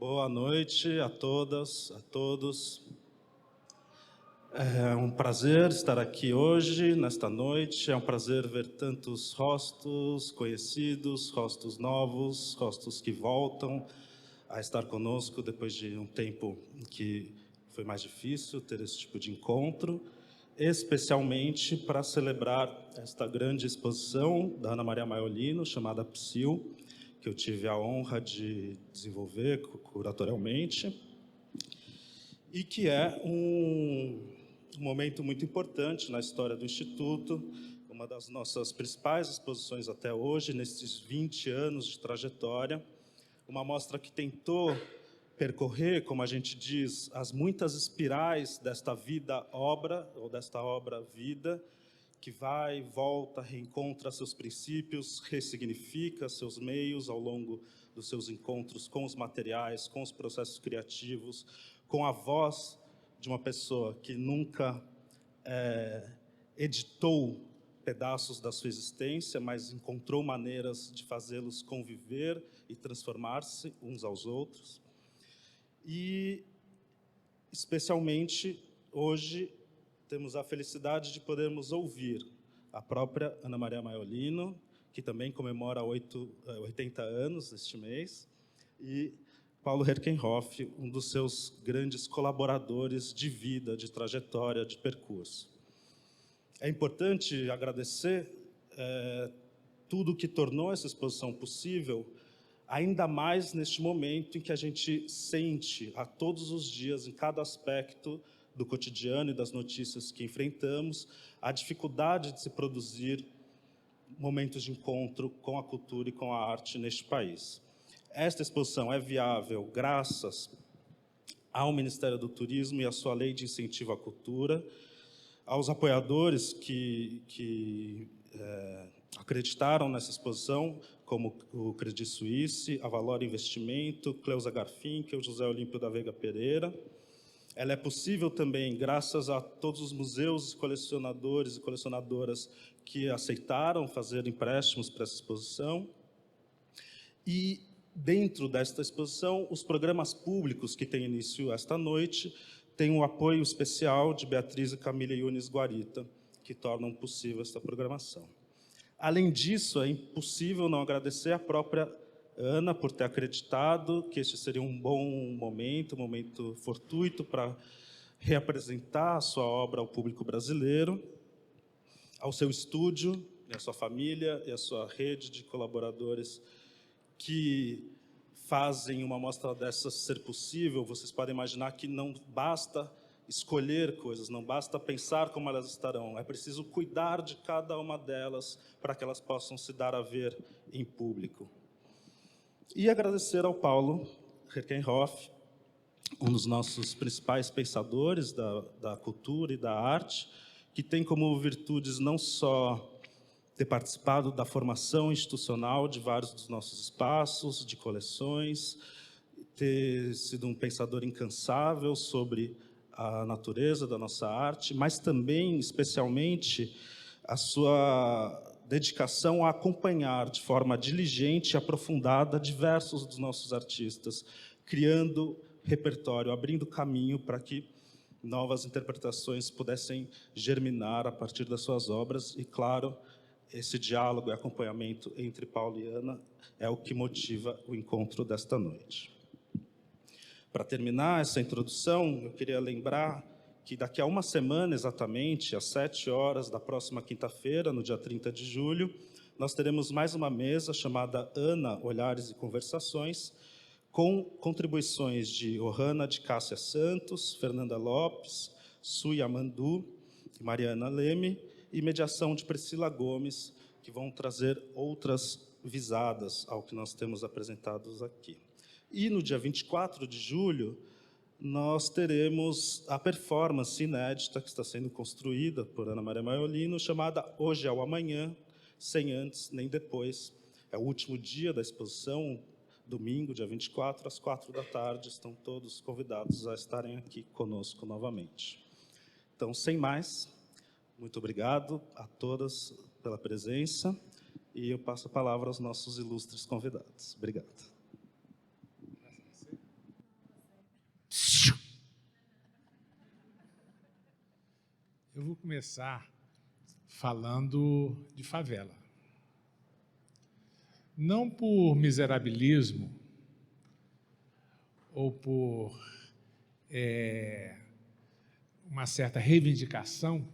Boa noite a todas, a todos. É um prazer estar aqui hoje, nesta noite. É um prazer ver tantos rostos conhecidos, rostos novos, rostos que voltam a estar conosco depois de um tempo em que foi mais difícil ter esse tipo de encontro, especialmente para celebrar esta grande exposição da Ana Maria Maiolino, chamada Psyll, que eu tive a honra de desenvolver curatorialmente, e que é um momento muito importante na história do Instituto, uma das nossas principais exposições até hoje, nesses 20 anos de trajetória, uma mostra que tentou percorrer, como a gente diz, as muitas espirais desta vida-obra, ou desta obra-vida, que vai, volta, reencontra seus princípios, ressignifica seus meios ao longo dos seus encontros com os materiais, com os processos criativos, com a voz de uma pessoa que nunca editou pedaços da sua existência, mas encontrou maneiras de fazê-los conviver e transformar-se uns aos outros. E, especialmente, hoje, temos a felicidade de podermos ouvir a própria Ana Maria Maiolino, que também comemora 80 anos este mês, e Paulo Herkenhoff, um dos seus grandes colaboradores de vida, de trajetória, de percurso. É importante agradecer tudo que tornou essa exposição possível, ainda mais neste momento em que a gente sente a todos os dias, em cada aspecto do cotidiano e das notícias que enfrentamos, a dificuldade de se produzir momentos de encontro com a cultura e com a arte neste país. Esta exposição é viável graças ao Ministério do Turismo e à sua lei de incentivo à cultura, aos apoiadores que acreditaram nessa exposição, como o Credit Suisse, a Valor Investimento, Cleusa Garfinkel, José Olímpio da Veiga Pereira. Ela é possível também graças a todos os museus, colecionadores e colecionadoras que aceitaram fazer empréstimos para essa exposição. E, dentro desta exposição, os programas públicos que têm início esta noite têm um apoio especial de Beatriz e Camila Yunes Guarita, que tornam possível esta programação. Além disso, é impossível não agradecer a própria Ana por ter acreditado que este seria um bom momento, um momento fortuito para reapresentar a sua obra ao público brasileiro, ao seu estúdio, e à sua família e à sua rede de colaboradores que fazem uma mostra dessas ser possível. Vocês podem imaginar que não basta escolher coisas, não basta pensar como elas estarão, é preciso cuidar de cada uma delas para que elas possam se dar a ver em público. E agradecer ao Paulo Herkenhoff, um dos nossos principais pensadores da cultura e da arte, que tem como virtudes não só ter participado da formação institucional de vários dos nossos espaços, de coleções, ter sido um pensador incansável sobre a natureza da nossa arte, mas também, especialmente, a sua dedicação a acompanhar de forma diligente e aprofundada diversos dos nossos artistas, criando repertório, abrindo caminho para que novas interpretações pudessem germinar a partir das suas obras. E, claro, esse diálogo e acompanhamento entre Paulo e Ana é o que motiva o encontro desta noite. Para terminar essa introdução, eu queria lembrar que daqui a uma semana, exatamente, às 7 horas da próxima quinta-feira, no dia 30 de julho, nós teremos mais uma mesa chamada Ana, Olhares e Conversações, com contribuições de Ohana de Cássia Santos, Fernanda Lopes, Sui Amandu e Mariana Leme, e mediação de Priscila Gomes, que vão trazer outras visadas ao que nós temos apresentados aqui. E no dia 24 de julho, nós teremos a performance inédita que está sendo construída por Ana Maria Maiolino, chamada Hoje é o Amanhã, sem antes nem depois. É o último dia da exposição, domingo, dia 24, às 4 da tarde. Estão todos convidados a estarem aqui conosco novamente. Então, sem mais, muito obrigado a todas pela presença e eu passo a palavra aos nossos ilustres convidados. Obrigado. Eu vou começar falando de favela. Não por miserabilismo ou por uma certa reivindicação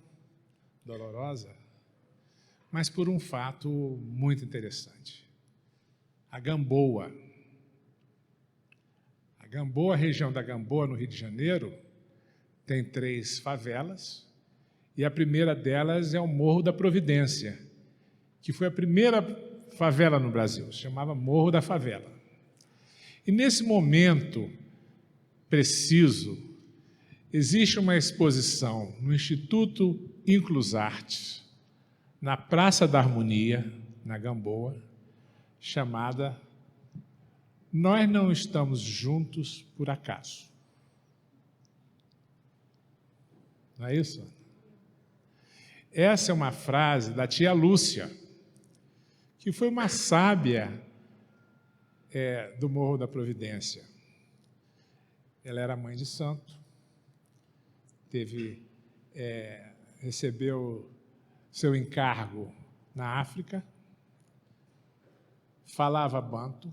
dolorosa, mas por um fato muito interessante. A Gamboa. A Gamboa, a região da Gamboa, no Rio de Janeiro, tem 3 favelas, e a primeira delas é o Morro da Providência, que foi a primeira favela no Brasil, se chamava Morro da Favela. E nesse momento preciso, existe uma exposição no Instituto Inclusartes, na Praça da Harmonia, na Gamboa, chamada Nós Não Estamos Juntos por Acaso. Não é isso? Essa é uma frase da tia Lúcia, que foi uma sábia do Morro da Providência. Ela era mãe de santo, recebeu seu encargo na África, falava banto,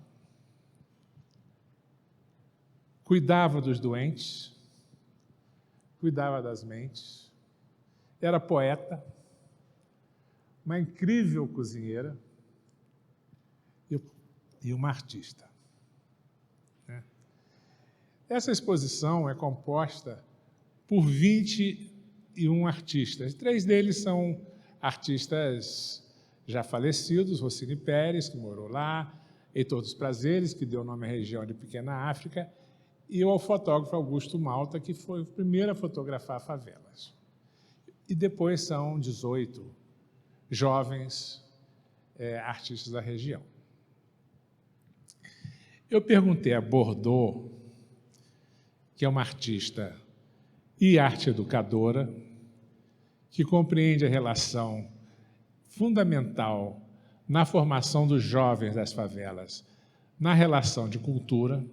cuidava dos doentes, cuidava das mentes, era poeta, uma incrível cozinheira e uma artista. Essa exposição é composta por 21 artistas. 3 deles são artistas já falecidos, Rossini Pérez, que morou lá, Heitor dos Prazeres, que deu nome à região de Pequena África, e o fotógrafo Augusto Malta, que foi o primeiro a fotografar favelas. E depois são 18 jovens artistas da região. Eu perguntei a Bordeaux, que é uma artista e arte educadora, que compreende a relação fundamental na formação dos jovens das favelas, na relação de cultura,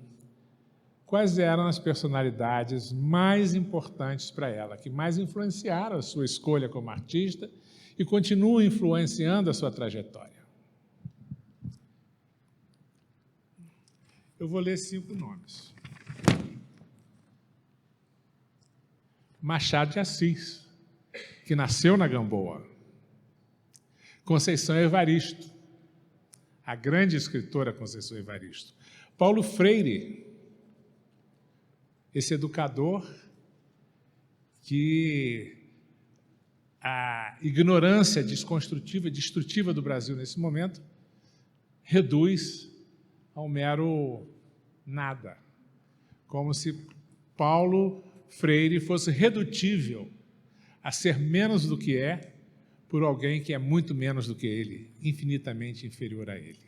quais eram as personalidades mais importantes para ela, que mais influenciaram a sua escolha como artista e continuam influenciando a sua trajetória. Eu vou ler 5 nomes. Machado de Assis, que nasceu na Gamboa. Conceição Evaristo, a grande escritora Conceição Evaristo. Paulo Freire, esse educador que a ignorância desconstrutiva e destrutiva do Brasil nesse momento reduz ao mero nada, como se Paulo Freire fosse redutível a ser menos do que é por alguém que é muito menos do que ele, infinitamente inferior a ele.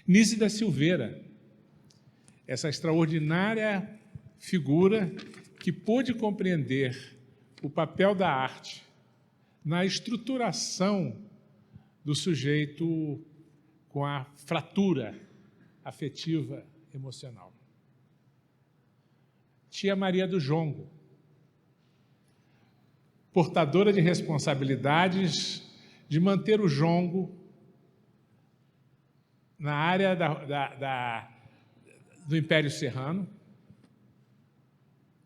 Nízia da Silveira, essa extraordinária figura que pôde compreender o papel da arte na estruturação do sujeito com a fratura afetiva emocional. Tia Maria do Jongo, portadora de responsabilidades de manter o jongo na área do Império Serrano,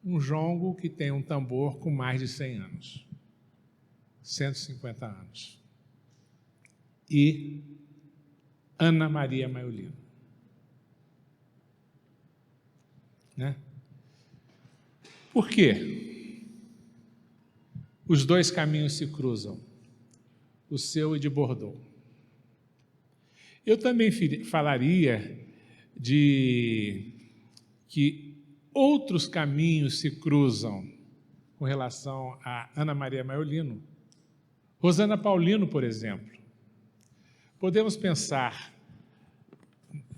um jongo que tem um tambor com mais de 100 anos, 150 anos. E Ana Maria Maiolino. Né? Por quê? Os 2 caminhos se cruzam, o seu e de Bordeaux. Eu também falaria de que outros caminhos se cruzam com relação a Ana Maria Maiolino. Rosana Paulino, por exemplo. Podemos pensar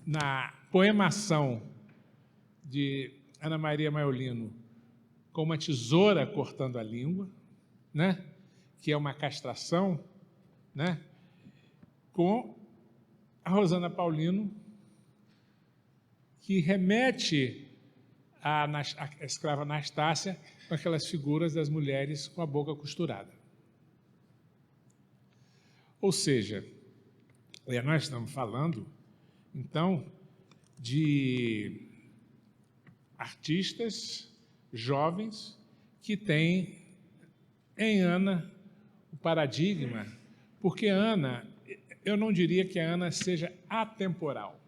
na poemação de Ana Maria Maiolino com uma tesoura cortando a língua, né? Que é uma castração, né? Com a Rosana Paulino, que remete à escrava Anastácia com aquelas figuras das mulheres com a boca costurada. Ou seja, nós estamos falando, então, de artistas jovens que têm em Ana o paradigma, porque Ana, eu não diria que a Ana seja atemporal.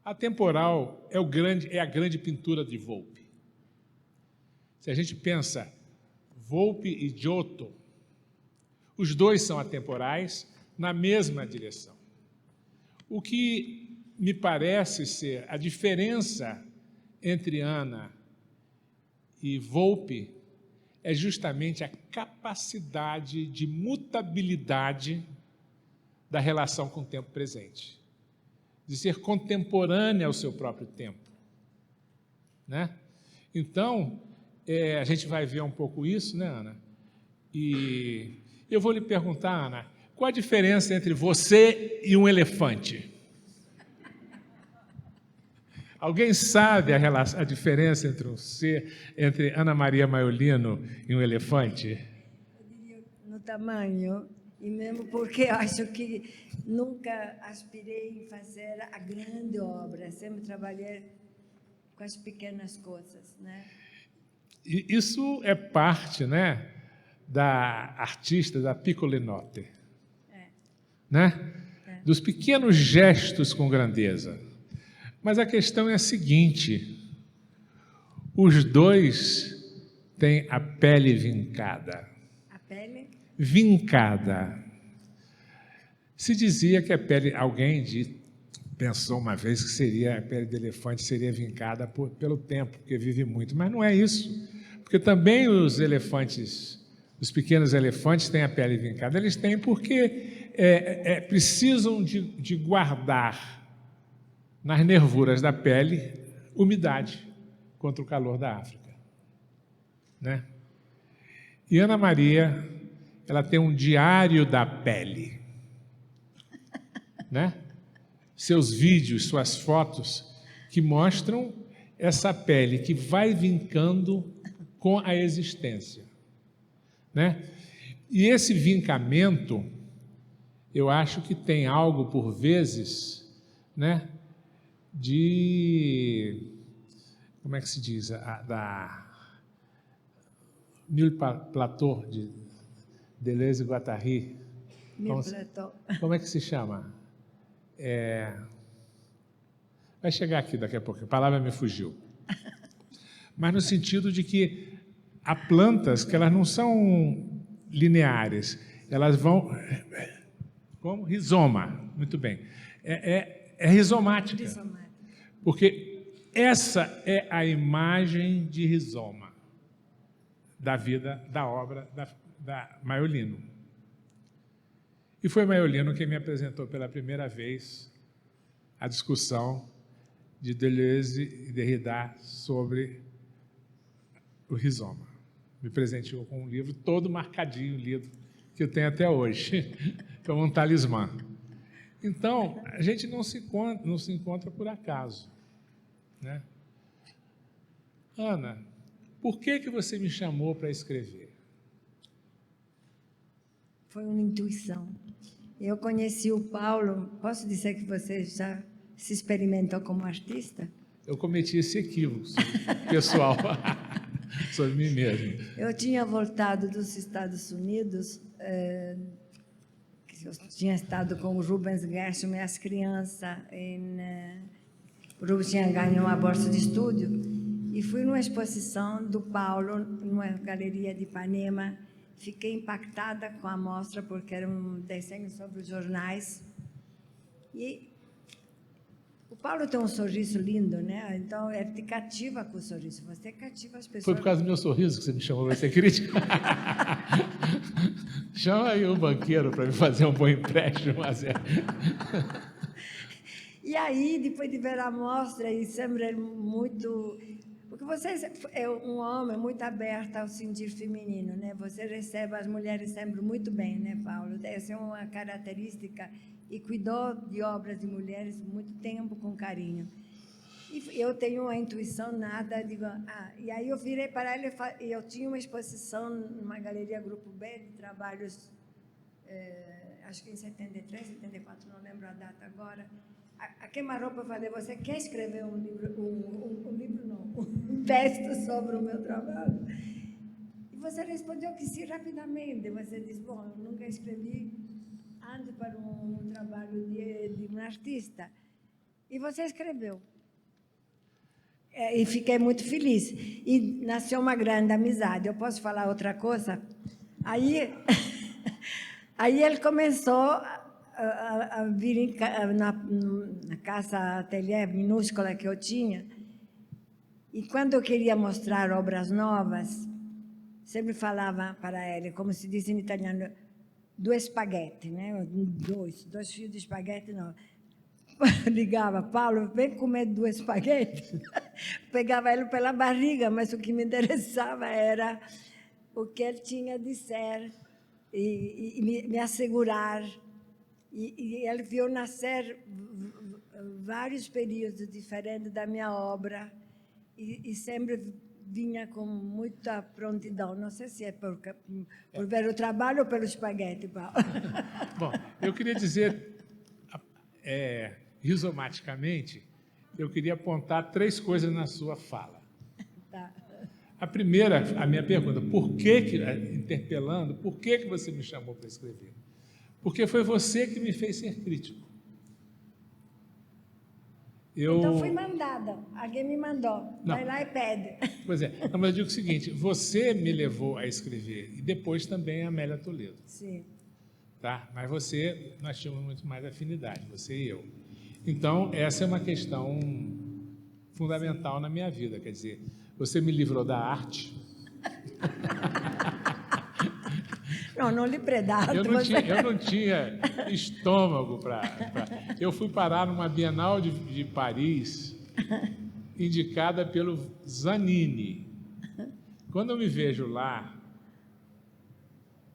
Atemporal é a grande pintura de Volpe. Se a gente pensa Volpe e Giotto, os dois são atemporais na mesma direção. O que me parece ser a diferença entre Ana e Volpe é justamente a capacidade de mutabilidade da relação com o tempo presente, de ser contemporânea ao seu próprio tempo, né? Então, a gente vai ver um pouco isso, né, Ana? E eu vou lhe perguntar, Ana, qual a diferença entre você e um elefante? Alguém sabe a diferença entre Ana Maria Maiolino e um elefante? Eu diria no tamanho, e mesmo porque acho que nunca aspirei em fazer a grande obra, sempre trabalhei com as pequenas coisas, né? E isso é parte, né, da artista, da piccole note, né? Dos pequenos gestos com grandeza. Mas a questão é a seguinte: os dois têm a pele vincada. A pele? Vincada. Se dizia que a pele, pensou uma vez que a pele de elefante seria vincada pelo tempo, porque vive muito, mas não é isso, porque também os pequenos elefantes têm a pele vincada, eles têm porque precisam de guardar nas nervuras da pele umidade contra o calor da África, né? E Ana Maria, ela tem um diário da pele, né? Seus vídeos, suas fotos, que mostram essa pele que vai vincando com a existência, né? E esse vincamento, eu acho que tem algo, por vezes, né, como é que se diz, da Mille Plateaux, de Deleuze e Guattari. Como é que se chama? Vai chegar aqui daqui a pouco, a palavra me fugiu. Mas no sentido de que há plantas que elas não são lineares, elas vão... Como? Rizoma, muito bem. É rizomática. Porque essa é a imagem de rizoma da vida, da obra da Maiolino. E foi Maiolino quem me apresentou pela primeira vez a discussão de Deleuze e Derrida sobre o rizoma. Me presenteou com um livro todo marcadinho, lido, que eu tenho até hoje, como um talismã. Então, a gente não se encontra por acaso, né? Ana, por que você me chamou para escrever? Foi uma intuição. Eu conheci o Paulo. Posso dizer que você já se experimentou como artista? Eu cometi esse equívoco pessoal sobre mim mesmo. Eu tinha voltado dos Estados Unidos, eu tinha estado com o Rubens Gershom e as crianças. O Rubens tinha ganho uma bolsa de estudo e fui numa exposição do Paulo, numa galeria de Ipanema. Fiquei impactada com a mostra, porque era um desenho sobre os jornais. E o Paulo tem um sorriso lindo, né? Então, ele te cativa com o sorriso. Você cativa as pessoas. Foi por causa do meu sorriso que você me chamou para ser crítica? Chama aí o banqueiro para me fazer um bom empréstimo. E aí, depois de ver a mostra, e sempre muito... Porque você é um homem muito aberto ao sentir feminino, né? Você recebe as mulheres sempre muito bem, né, Paulo? Essa é uma característica, e cuidou de obras de mulheres muito tempo, com carinho. E eu tenho uma intuição nada, digo... e aí eu virei para ele, e eu tinha uma exposição numa galeria Grupo B, de trabalhos acho que em 73, 74, não lembro a data agora, a queima-roupa, eu falei, você quer escrever um texto sobre o meu trabalho? E você respondeu que sim rapidamente. Você disse, bom, eu nunca escrevi antes para um trabalho de um artista. E você escreveu. E fiquei muito feliz. E nasceu uma grande amizade. Eu posso falar outra coisa? Aí ele começou a vir na casa ateliê minúscula que eu tinha. E quando eu queria mostrar obras novas, sempre falava para ele, como se diz em italiano, due spaghetti, né? Dois fios de espaguete, não. Ligava, Paulo, vem comer 2 espaguete. Pegava ele pela barriga, mas o que me interessava era o que ele tinha de ser e me assegurar. E ele viu nascer vários períodos diferentes da minha obra e sempre vinha com muita prontidão. Não sei se é por ver o trabalho ou pelo espaguete, Paulo. Bom, eu queria dizer, rizomaticamente, eu queria apontar 3 coisas na sua fala. Tá. A primeira, a minha pergunta, interpelando, por que você me chamou para escrever? Porque foi você que me fez ser crítico. Então fui mandada, alguém me mandou, vai lá e pede. Pois é, não, mas eu digo o seguinte, você me levou a escrever, e depois também a Amélia Toledo. Sim. Tá? Mas nós tínhamos muito mais afinidade, você e eu. Então, essa é uma questão fundamental na minha vida, quer dizer, você me livrou da arte. Não lhe predato. Eu não tinha estômago para... Eu fui parar numa Bienal de Paris, indicada pelo Zanini. Quando eu me vejo lá,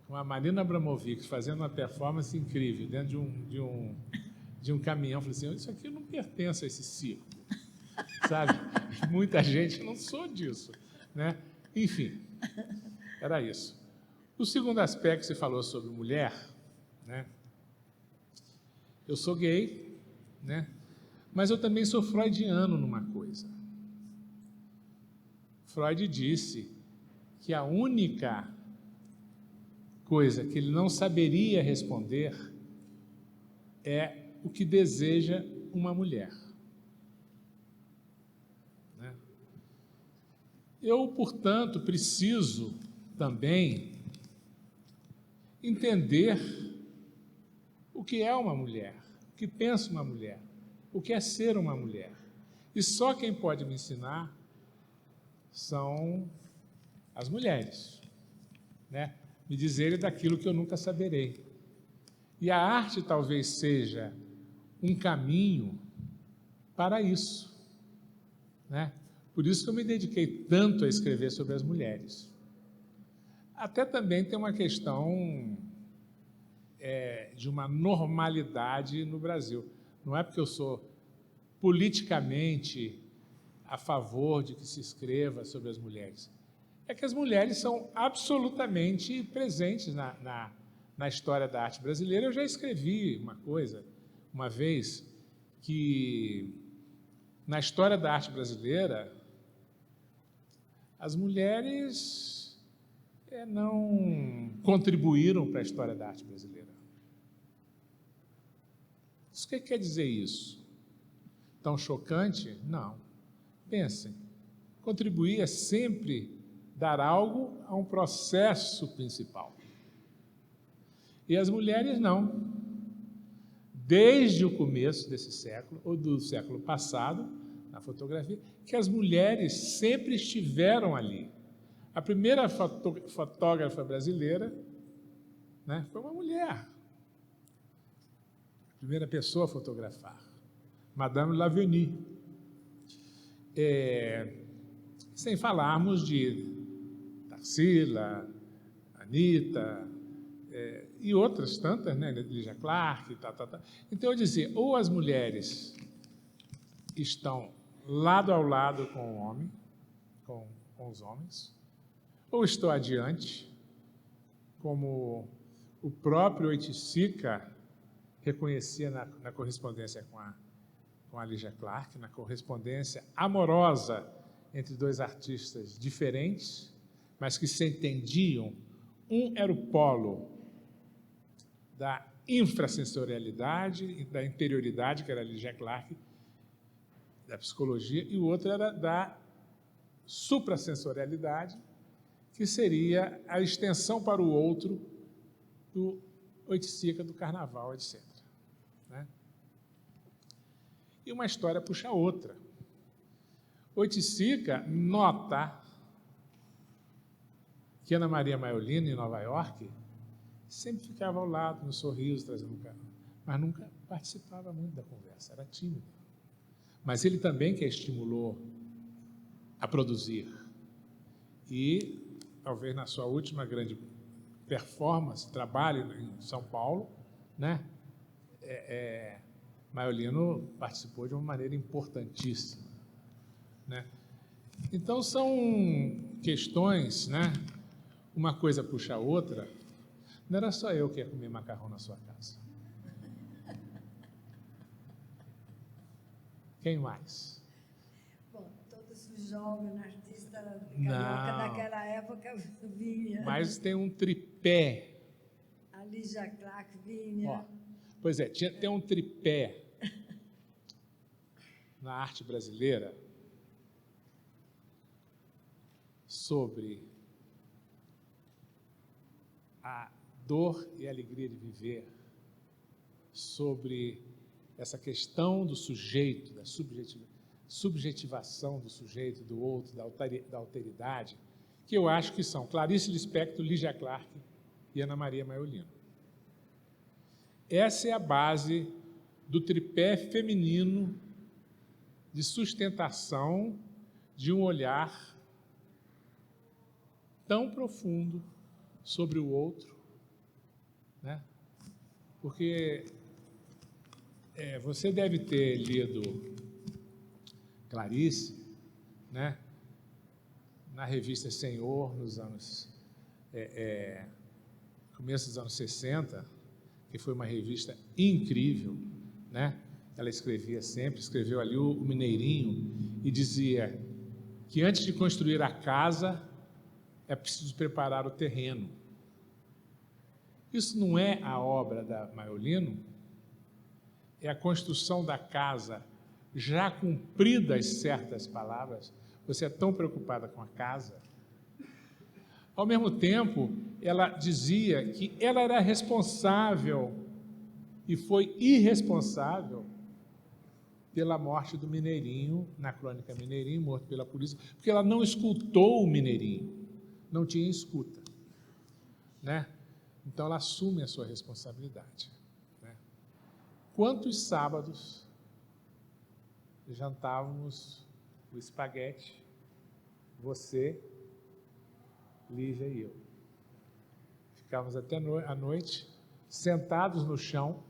com a Marina Abramovic fazendo uma performance incrível dentro de um caminhão, eu falei assim, isso aqui não pertence a esse circo, sabe? Muita gente não sou disso, né? Enfim, era isso. O segundo aspecto, você falou sobre mulher, né? Eu sou gay, né? Mas eu também sou freudiano numa coisa. Freud disse que a única coisa que ele não saberia responder é o que deseja uma mulher. Né? Eu, portanto, preciso também entender o que é uma mulher, o que pensa uma mulher, o que é ser uma mulher. E só quem pode me ensinar são as mulheres, né? Me dizerem daquilo que eu nunca saberei. E a arte talvez seja um caminho para isso, né? Por isso que eu me dediquei tanto a escrever sobre as mulheres. Até também tem uma questão de uma normalidade no Brasil. Não é porque eu sou politicamente a favor de que se escreva sobre as mulheres. É que as mulheres são absolutamente presentes na história da arte brasileira. Eu já escrevi uma coisa, uma vez, que na história da arte brasileira, as mulheres não contribuíram para a história da arte brasileira. O que quer dizer isso? Tão chocante? Não. Pensem, contribuir é sempre dar algo a um processo principal. E as mulheres não. Desde o começo desse século, ou do século passado, na fotografia, que as mulheres sempre estiveram ali. A primeira fotógrafa brasileira, né, foi uma mulher. A primeira pessoa a fotografar, Madame Lavenie. Sem falarmos de Tarsila, Anitta, e outras tantas, né, Lígia Clark, Então, eu dizia, ou as mulheres estão lado ao lado com o homem, com os homens, ou estou adiante, como o próprio Oiticica reconhecia na correspondência com a Lígia Clark, na correspondência amorosa entre dois artistas diferentes, mas que se entendiam. Um era o polo da infrasensorialidade e da interioridade, que era a Lígia Clark, da psicologia, e o outro era da suprassensorialidade, que seria a extensão para o outro do Oiticica, do carnaval, etc. Né? E uma história puxa a outra. Oiticica nota que Ana Maria Maiolino, em Nova York, sempre ficava ao lado, no sorriso, trazendo um carro, mas nunca participava muito da conversa, era tímida. Mas ele também que a estimulou a produzir. E, talvez na sua última grande performance, trabalho em São Paulo, né, Maiolino participou de uma maneira importantíssima. Né? Então, são questões, né? Uma coisa puxa a outra. Não era só eu que ia comer macarrão na sua casa. Quem mais? Bom, todos os jovens artistas carioca daquela época vinha. Mas tem um tripé. A Lígia Clark vinha. Ó, pois é, tem um tripé na arte brasileira sobre a dor e a alegria de viver, sobre essa questão do sujeito, da subjetivação do sujeito, do outro, da alteridade, que eu acho que são Clarice Lispector, Lígia Clark e Ana Maria Maiolino. Essa é a base do tripé feminino de sustentação de um olhar tão profundo sobre o outro, né? Porque você deve ter lido Clarice, né? Na revista Senhor, nos anos começo dos anos 60, que foi uma revista incrível, né? Ela escreveu ali o Mineirinho e dizia que antes de construir a casa é preciso preparar o terreno. Isso não é a obra da Maiolino, é a construção da casa já cumpridas certas palavras. Você é tão preocupada com a casa. Ao mesmo tempo, ela dizia que ela era responsável e foi irresponsável pela morte do Mineirinho, na crônica Mineirinho, morto pela polícia, porque ela não escutou o Mineirinho, não tinha escuta, né? Então ela assume a sua responsabilidade, né? Quantos sábados jantávamos o espaguete, você, Lígia e eu. Ficávamos até a noite, sentados no chão.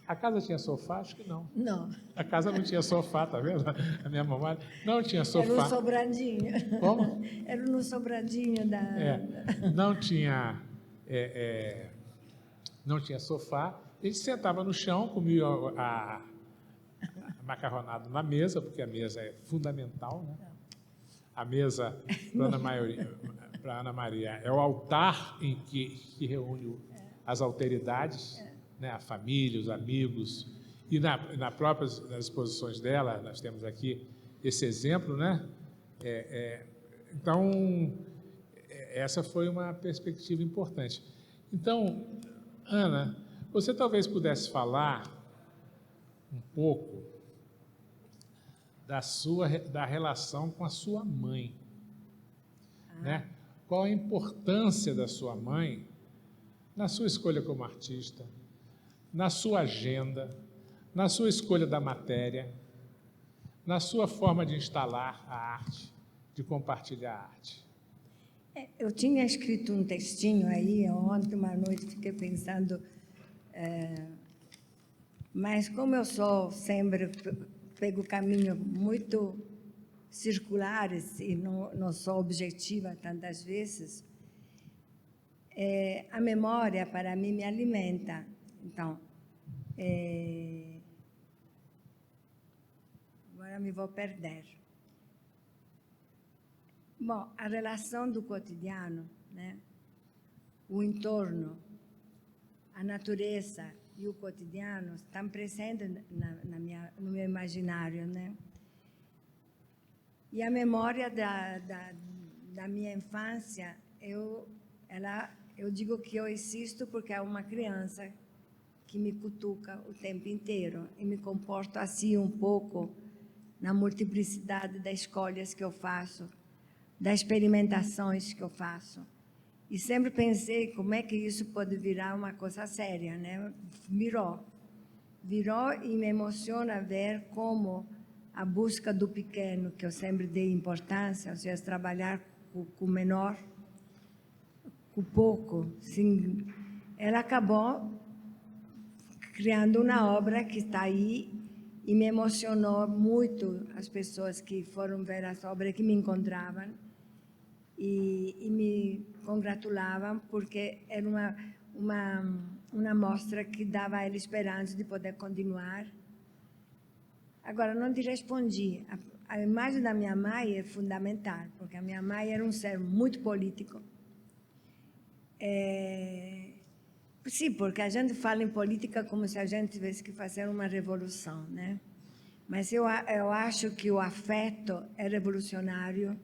A casa tinha sofá? Acho que não. Não. A casa não tinha sofá, tá vendo? A minha mamãe não tinha sofá. Era no sobradinho. Como? Era no sobradinho da... Não tinha, não tinha sofá. A gente sentava no chão, comia a macarronada na mesa, porque a mesa é fundamental, né? A mesa, para Ana Maria, é o altar em que reúne as alteridades, né? A família, os amigos, e nas próprias nas exposições dela, nós temos aqui esse exemplo, né? Então, essa foi uma perspectiva importante. Então, Ana, você talvez pudesse falar um pouco da relação com a sua mãe, né? Qual a importância da sua mãe na sua escolha como artista, na sua agenda, na sua escolha da matéria, na sua forma de instalar a arte, de compartilhar a arte. Eu tinha escrito um textinho aí, ontem, uma noite, fiquei pensando, mas como eu sou sempre, pego caminho muito circulares e não sou objetiva tantas vezes, a memória, para mim, me alimenta. Então, agora me vou perder. Bom, a relação do cotidiano, né? O entorno, a natureza e o cotidiano estão presentes no meu imaginário, né? E a memória da minha infância, eu digo que eu existo porque é uma criança que me cutuca o tempo inteiro e me comporto assim um pouco na multiplicidade das escolhas que eu faço, das experimentações que eu faço. E sempre pensei como é que isso pode virar uma coisa séria, né? Virou e me emociona ver como a busca do pequeno, que eu sempre dei importância, ou seja, trabalhar com o menor, com pouco, sim, ela acabou criando uma obra que está aí e me emocionou muito as pessoas que foram ver essa obra, que me encontravam e me congratulavam, porque era uma mostra que dava a ela esperança de poder continuar. Agora, não te respondi. A imagem da minha mãe é fundamental, porque a minha mãe era um ser muito político. Sim, porque a gente fala em política como se a gente tivesse que fazer uma revolução, né? Mas eu acho que o afeto é revolucionário,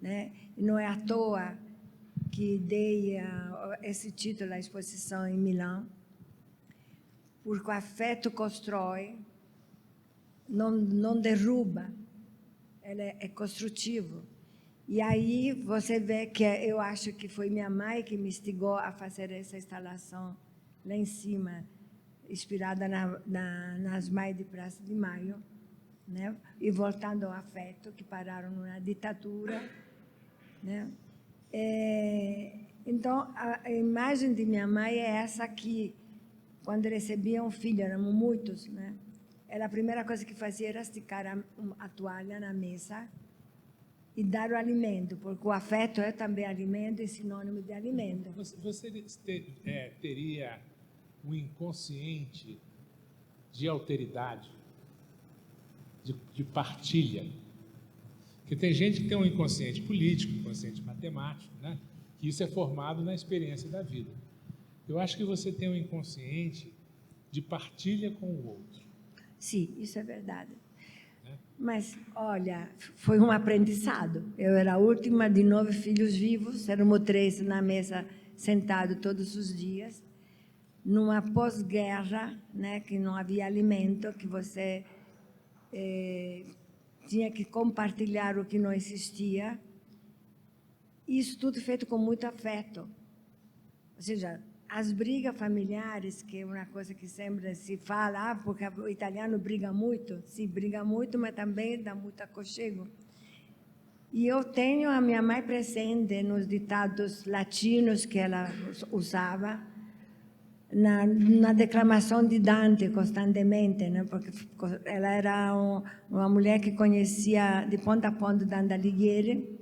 né? E não é à toa que dei esse título à exposição em Milão, porque o afeto constrói, não derruba, ele é construtivo. E aí você vê que eu acho que foi minha mãe que me instigou a fazer essa instalação lá em cima, inspirada nas mães de Praça de Maio, né? E voltando ao afeto, que pararam na ditadura, né? Então, a imagem de minha mãe é essa aqui. Quando recebia um filho, éramos muitos, né? A primeira coisa que fazia era esticar a toalha na mesa e dar o alimento, porque o afeto é também alimento e sinônimo de alimento. Você teria um inconsciente de alteridade, de partilha? Porque tem gente que tem um inconsciente político, um inconsciente matemático, né? Que isso é formado na experiência da vida. Eu acho que você tem um inconsciente de partilha com o outro. Sim, isso é verdade. Mas, olha, foi um aprendizado. Eu era a última de 9 filhos vivos, éramos 3 na mesa, sentados todos os dias, numa pós-guerra, né, que não havia alimento, que você tinha que compartilhar o que não existia. Isso tudo feito com muito afeto. Ou seja, as brigas familiares, que é uma coisa que sempre se fala, porque o italiano briga muito, sim, briga muito, mas também dá muito aconchego. E eu tenho a minha mãe presente nos ditados latinos que ela usava, na declamação de Dante constantemente, né? Porque ela era uma mulher que conhecia de ponta a ponta Dante Alighieri.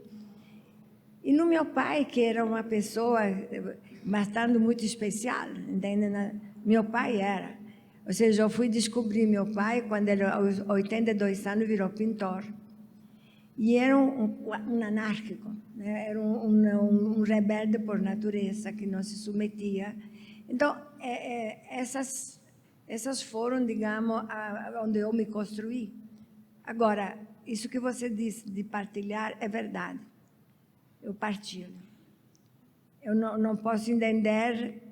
E no meu pai, que era uma pessoa bastante muito especial, entende? Meu pai era. Ou seja, eu fui descobrir meu pai quando ele, aos 82 anos, virou pintor. E era um anárquico, né? Era um rebelde por natureza, que não se submetia. Então, essas foram, digamos, onde eu me construí. Agora, isso que você disse de partilhar é verdade. Eu partilho. Eu não posso entender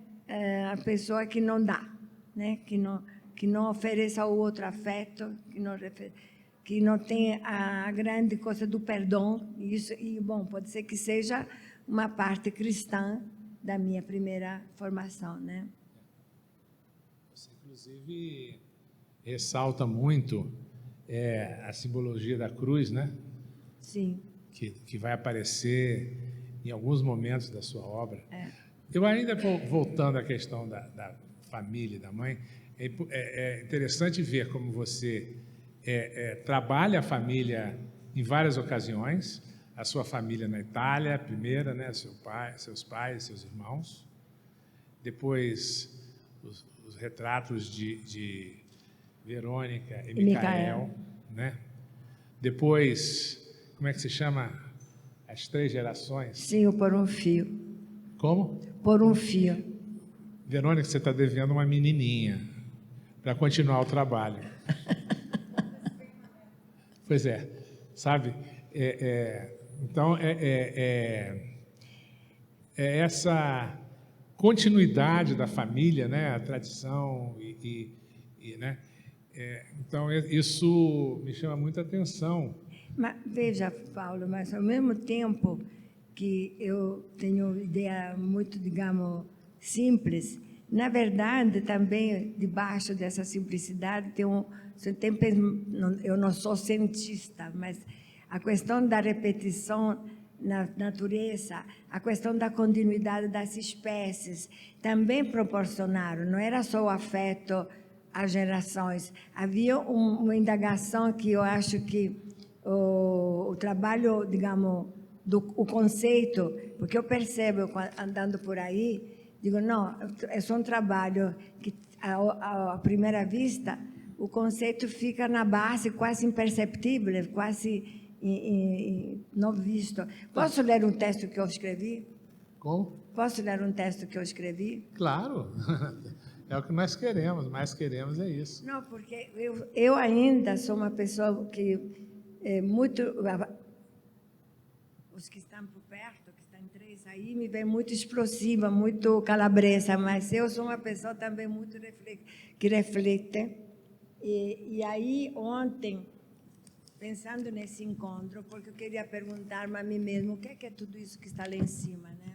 a pessoa que não dá, né? Que não oferece ao outro afeto, que não tem a grande coisa do perdão. Bom, pode ser que seja uma parte cristã da minha primeira formação, né? Você, inclusive, ressalta muito a simbologia da cruz, né? Sim. Que vai aparecer em alguns momentos da sua obra. Eu ainda voltando à questão da família, da mãe, é interessante ver como você trabalha a família em várias ocasiões, a sua família na Itália, a primeira, né, seus pais, seus irmãos, depois os retratos de Verônica e Micael, né? Depois, como é que se chama? As 3 gerações? Sim, o Por um Fio. Como? Por um Fio. Verônica, você está devendo uma menininha para continuar o trabalho. Pois é, sabe? Então, é essa continuidade da família, né? A tradição né? Então, isso me chama muita atenção. Mas, veja, Paulo, mas ao mesmo tempo que eu tenho ideia muito, digamos, simples, na verdade, também, debaixo dessa simplicidade, eu não sou cientista, mas a questão da repetição na natureza, a questão da continuidade das espécies, também proporcionaram, não era só o afeto às gerações, havia uma indagação que eu acho que o trabalho, digamos, o conceito, porque eu percebo, andando por aí, digo, não, é só um trabalho que, à primeira vista, o conceito fica na base, quase imperceptível, quase não visto. Posso ler um texto que eu escrevi? Como? Posso ler um texto que eu escrevi? Claro, é o que nós queremos, mais queremos é isso. Não, porque eu ainda sou uma pessoa que é muito... Os que estão por perto, que estão 3 aí, me veem muito explosiva, muito calabresa, mas eu sou uma pessoa também muito que reflete. E aí, ontem, pensando nesse encontro, porque eu queria perguntar-me a mim mesmo o que é tudo isso que está lá em cima, né?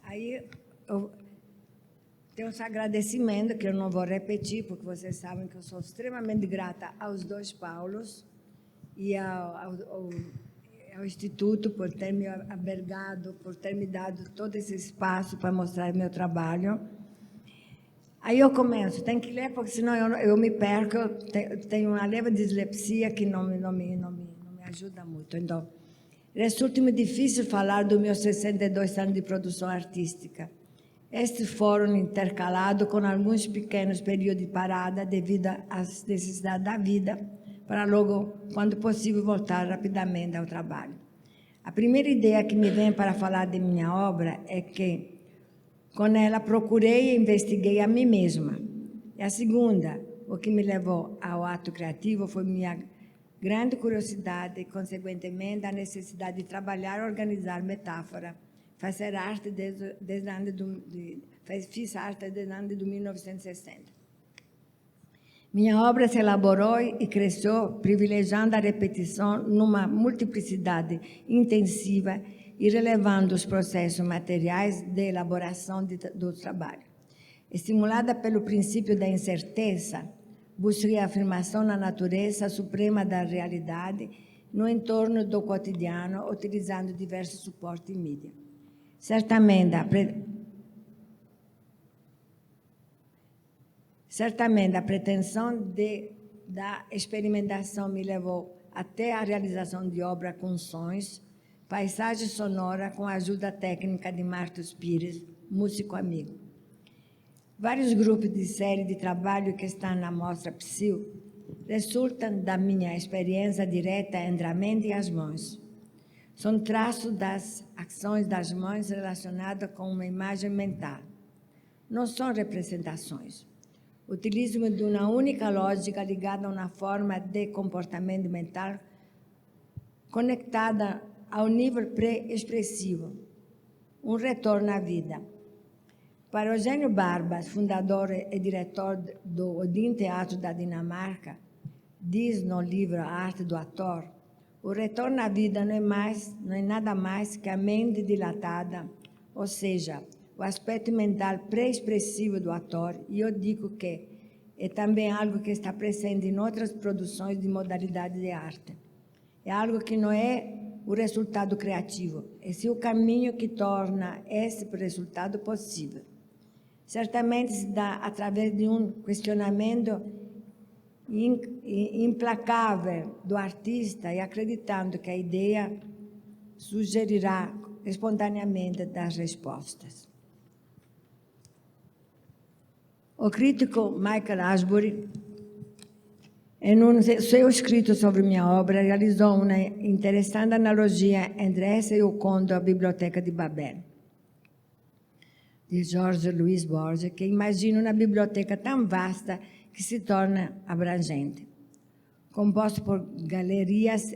Aí, eu tenho esse agradecimento, que eu não vou repetir, porque vocês sabem que eu sou extremamente grata aos 2 Paulos e ao Instituto por ter me albergado, por ter me dado todo esse espaço para mostrar meu trabalho. Aí eu começo, tem que ler, porque senão eu me perco, eu tenho uma leve dislexia que não me ajuda muito. Então, resulta-me difícil falar dos meus 62 anos de produção artística. Estes foram intercalados com alguns pequenos períodos de parada devido às necessidades da vida, para logo, quando possível, voltar rapidamente ao trabalho. A primeira ideia que me vem para falar de minha obra é que, com ela, procurei e investiguei a mim mesma. E a segunda, o que me levou ao ato criativo, foi minha grande curiosidade e, consequentemente, a necessidade de trabalhar e organizar metáfora. Fazer arte fiz arte desde o ano de 1960. Minha obra se elaborou e cresceu, privilegiando a repetição numa multiplicidade intensiva e relevando os processos materiais de elaboração do trabalho. Estimulada pelo princípio da incerteza, busquei a afirmação na natureza suprema da realidade no entorno do cotidiano, utilizando diversos suportes e mídia. Certamente, a pretensão da experimentação me levou até a realização de obras com sons, paisagem sonora com a ajuda técnica de Marcos Pires, músico amigo. Vários grupos de série de trabalho que estão na Mostra Psyll resultam da minha experiência direta entre a mente e as mãos. São traços das ações das mãos relacionadas com uma imagem mental. Não são representações. Utilizo de uma única lógica ligada a uma forma de comportamento mental conectada ao nível pré-expressivo, um retorno à vida. Para Eugênio Barbas, fundador e diretor do Odin Teatro da Dinamarca, diz no livro A Arte do Ator, o retorno à vida não é nada mais que a mente dilatada, ou seja, o aspecto mental pré-expressivo do ator, e eu digo que é também algo que está presente em outras produções de modalidade de arte. É algo que não é o resultado criativo, é sim o caminho que torna esse resultado possível. Certamente se dá através de um questionamento implacável do artista e acreditando que a ideia sugerirá espontaneamente das respostas. O crítico Michael Ashbury, em um seu escrito sobre minha obra, realizou uma interessante analogia entre essa e o conto A Biblioteca de Babel, de Jorge Luis Borges, que imagina uma biblioteca tão vasta que se torna abrangente, composto por galerias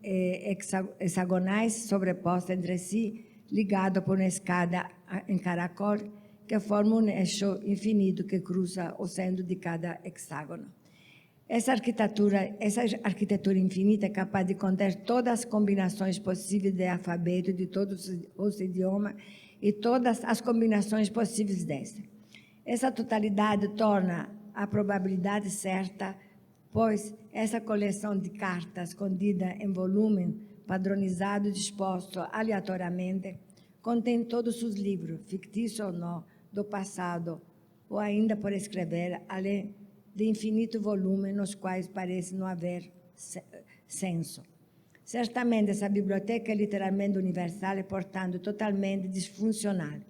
hexagonais sobrepostas entre si, ligado por uma escada em caracol que forma um eixo infinito que cruza o centro de cada hexágono. Essa arquitetura infinita é capaz de conter todas as combinações possíveis de alfabeto de todos os idiomas e todas as combinações possíveis deste. Essa totalidade torna a probabilidade certa, pois essa coleção de cartas escondida em volume padronizado disposto aleatoriamente contém todos os livros, fictícios ou não, do passado ou ainda por escrever, além de infinito volume nos quais parece não haver senso. Certamente essa biblioteca é literalmente universal e, portanto, totalmente disfuncional,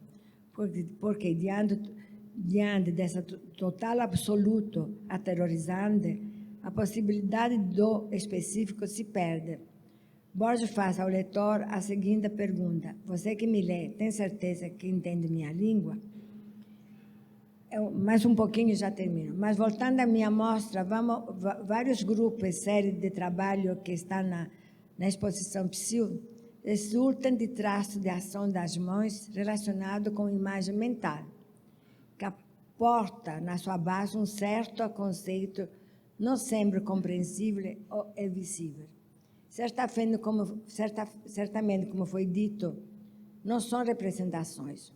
porque diante dessa total absoluto aterrorizante, a possibilidade do específico se perde. Borges faz ao leitor a seguinte pergunta: você que me lê, tem certeza que entende minha língua? Mais um pouquinho e já termino. Mas voltando à minha mostra, vários grupos e séries de trabalho que estão na exposição Psyll resultam de traços de ação das mãos relacionados com imagem mental, que aporta na sua base um certo conceito não sempre compreensível ou visível. Certamente, como foi dito, não são representações.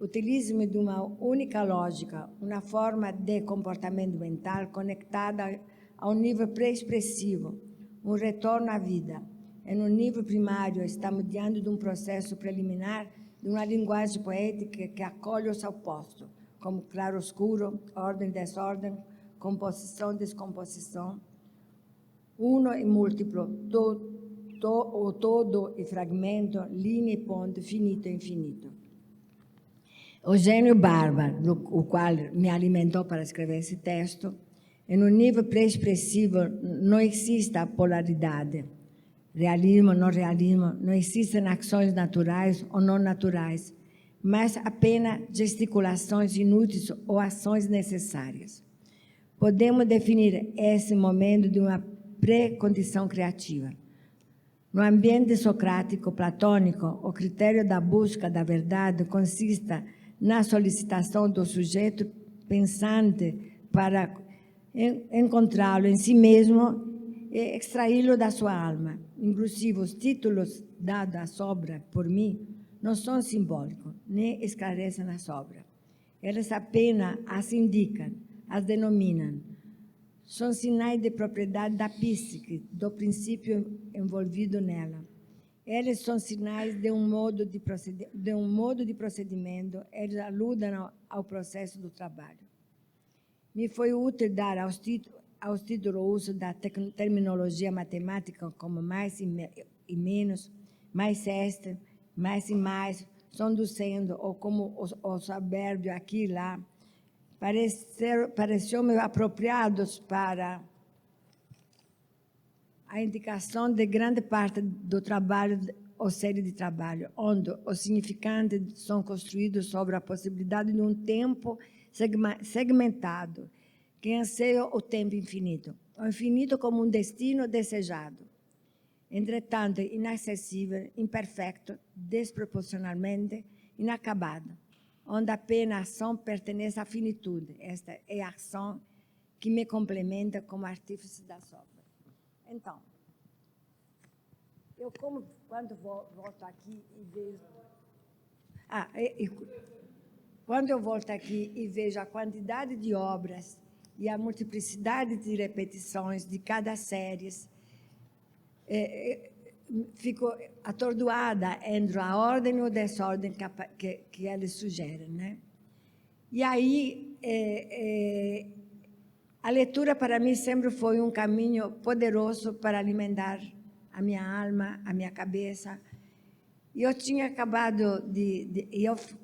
Utilizam de uma única lógica, uma forma de comportamento mental conectada a um nível pré-expressivo, um retorno à vida. Em um nível primário, estamos diante de um processo preliminar de uma linguagem poética que acolhe os opostos, como claro-escuro, ordem e desordem, composição e descomposição, uno e múltiplo, todo e fragmento, linha e ponto, finito e infinito. Eugênio Barba, o qual me alimentou para escrever esse texto, em um nível pré-expressivo não existe a polaridade. Realismo, não realismo, não existem ações naturais ou não naturais, mas apenas gesticulações inúteis ou ações necessárias. Podemos definir esse momento de uma pré-condição criativa. No ambiente socrático platônico, o critério da busca da verdade consiste na solicitação do sujeito pensante para encontrá-lo em si mesmo e extraí-lo da sua alma. Inclusive, os títulos dados à obra por mim não são simbólicos, nem esclarecem a obra. Eles apenas as indicam, as denominam. São sinais de propriedade da psique, do princípio envolvido nela. Eles são sinais de um modo de procedimento, eles aludem ao processo do trabalho. Me foi útil dar aos títulos o uso da terminologia matemática como mais e menos, mais este, mais e mais, conduzindo, ou como os advérbios aqui e lá, pareceu-me apropriados para a indicação de grande parte do trabalho, ou série de trabalho, onde os significantes são construídos sobre a possibilidade de um tempo segmentado, que anseia o tempo infinito, o infinito como um destino desejado. Entretanto, inacessível, imperfeito, desproporcionalmente inacabado, onde apenas a ação pertence à finitude. Esta é a ação que me complementa como artífice da obra. Então, quando volto aqui e vejo... quando eu volto aqui e vejo a quantidade de obras e a multiplicidade de repetições de cada série, fico atordoada entre a ordem e o desordem que eles sugerem, né? E aí, a leitura para mim sempre foi um caminho poderoso para alimentar a minha alma, a minha cabeça. E eu tinha acabado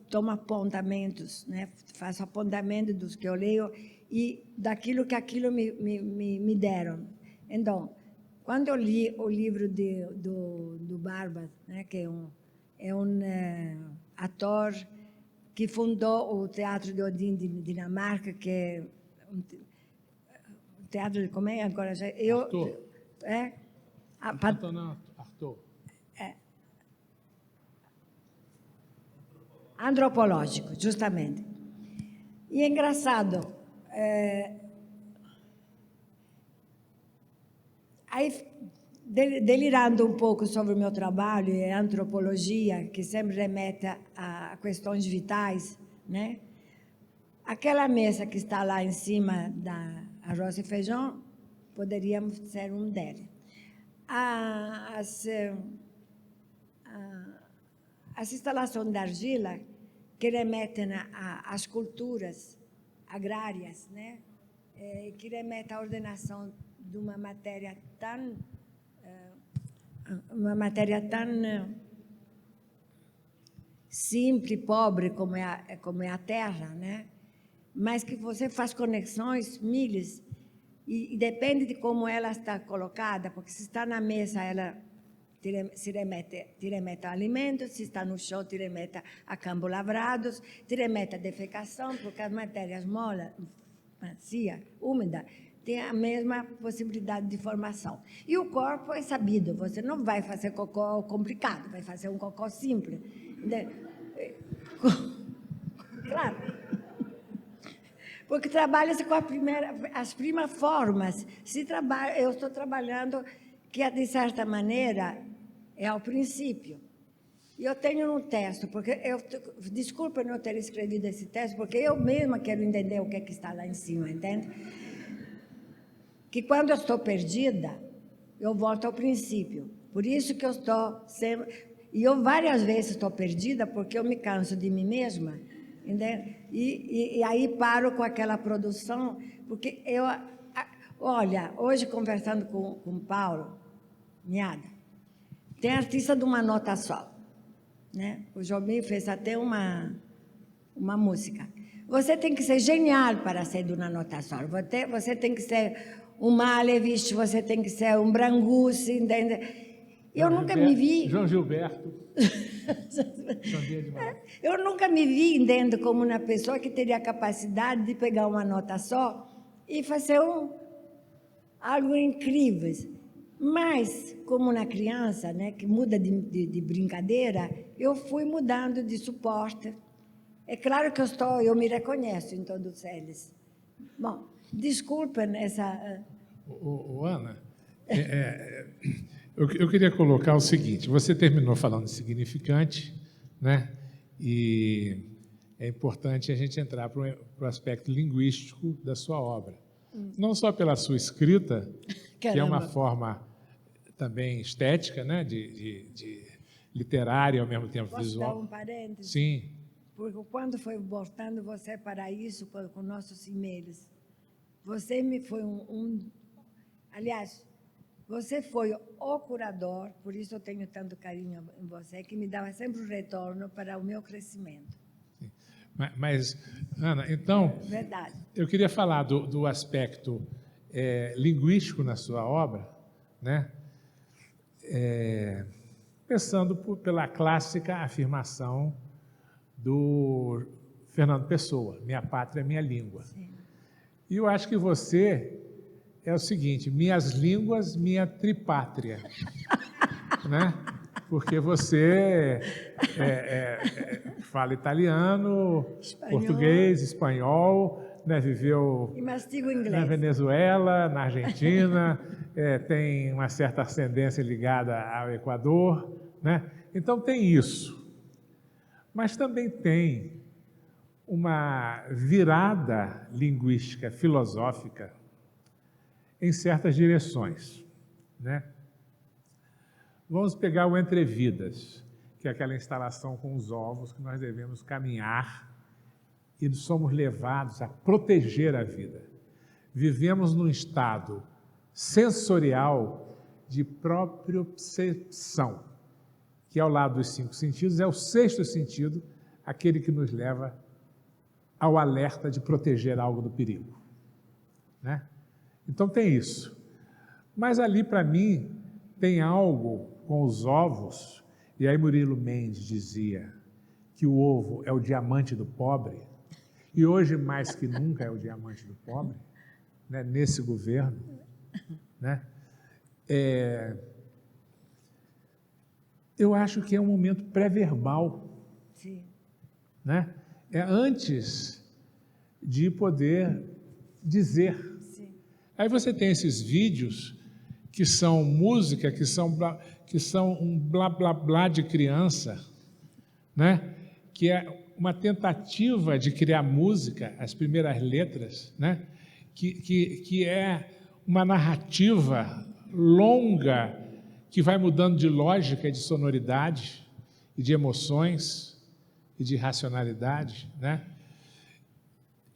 tomo apontamentos, né? Faço apontamento dos que eu leio e daquilo que aquilo me deram. Então, quando eu li o livro do Barbas, né, que é um ator que fundou o Teatro de Odin de Dinamarca, que é um teatro de comédia, agora já... Arthur. Arthur. Antropológico, justamente. E é engraçado, aí, delirando um pouco sobre o meu trabalho e a antropologia, que sempre remete a questões vitais, né? Aquela mesa que está lá em cima da arroz e feijão, poderíamos ser um deles. As instalações de argila que remetem às culturas agrárias, né? Que remetem à ordenação de uma matéria tão simples, pobre como é a terra, né? Mas que você faz conexões milhas e depende de como ela está colocada, porque se está na mesa, ela te remete ao alimento, se está no chão, te remete a campos lavrados, te remete à defecação, porque as matérias molas, macia, úmida, tem a mesma possibilidade de formação. E o corpo é sabido, você não vai fazer cocô complicado, vai fazer um cocô simples. Claro. Porque trabalha-se com as primas formas. Eu estou trabalhando que, de certa maneira, é ao princípio. E eu tenho um texto, porque desculpa não ter escrevido esse texto, porque eu mesma quero entender o que está lá em cima, entende? Que quando eu estou perdida, eu volto ao princípio. Por isso que eu estou sempre... E eu várias vezes estou perdida, porque eu me canso de mim mesma, entende? E aí paro com aquela produção, porque olha, hoje conversando com o Paulo, Miada, tem artista de uma nota só, né? O Jobim fez até uma música. Você tem que ser genial para ser de uma nota só. Você tem que ser um Malevich, você tem que ser um Brancusi, entende? Eu nunca me vi... João Gilberto. Eu nunca me vi, entendo, como uma pessoa que teria a capacidade de pegar uma nota só e fazer algo incrível. Mas, como uma criança, né, que muda de brincadeira, eu fui mudando de suporte. É claro que eu me reconheço em todos eles. Bom, desculpem essa... Ana, eu queria colocar o seguinte, você terminou falando de significante, né? E é importante a gente entrar para o aspecto linguístico da sua obra. Não só pela sua escrita, Caramba. que é uma forma também estética, né? de literária, ao mesmo tempo Posso visual. dar um parênteses? Sim. Porque quando foi voltando você para isso, com nossos e-mails, você me foi aliás, você foi o curador, por isso eu tenho tanto carinho em você, que me dava sempre um retorno para o meu crescimento. Sim. Mas, Ana, então, Verdade. Eu queria falar do aspecto linguístico na sua obra, né? Pensando pela clássica afirmação do Fernando Pessoa, minha pátria, minha língua. Sim. E eu acho que você é o seguinte, minhas línguas, minha tripátria, né? Porque você fala italiano, português, espanhol, né? Viveu E mastigo inglês. na Venezuela, na Argentina, tem uma certa ascendência ligada ao Equador, né? Então tem isso. Mas também tem uma virada linguística, filosófica, em certas direções, né? Vamos pegar o Entre Vidas, que é aquela instalação com os ovos que nós devemos caminhar e somos levados a proteger a vida. Vivemos num estado sensorial de propriocepção, que ao lado dos 5 sentidos é o 6º sentido, aquele que nos leva ao alerta de proteger algo do perigo, né? Então tem isso. Mas ali, para mim, tem algo com os ovos, e aí Murilo Mendes dizia que o ovo é o diamante do pobre, e hoje mais que nunca é o diamante do pobre, né, nesse governo, né? Eu acho que é um momento pré-verbal, Sim. né? É antes de poder dizer. Sim. Aí você tem esses vídeos que são música, que são um blá blá blá de criança, né? Que é uma tentativa de criar música, as primeiras letras, né? Que é uma narrativa longa que vai mudando de lógica, de sonoridade, e de emoções, e de racionalidade, né?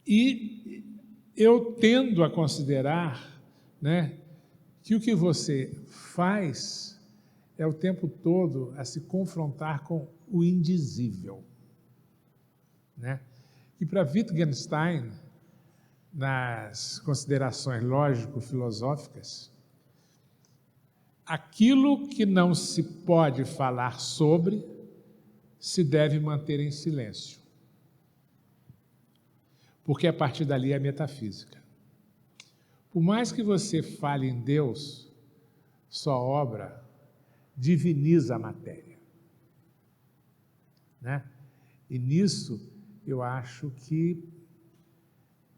E eu tendo a considerar, né, que o que você faz é o tempo todo a se confrontar com o indizível, né? E para Wittgenstein, nas considerações lógico-filosóficas, aquilo que não se pode falar sobre se deve manter em silêncio, porque a partir dali é metafísica. Por mais que você fale em Deus, sua obra diviniza a matéria, né? E nisso eu acho que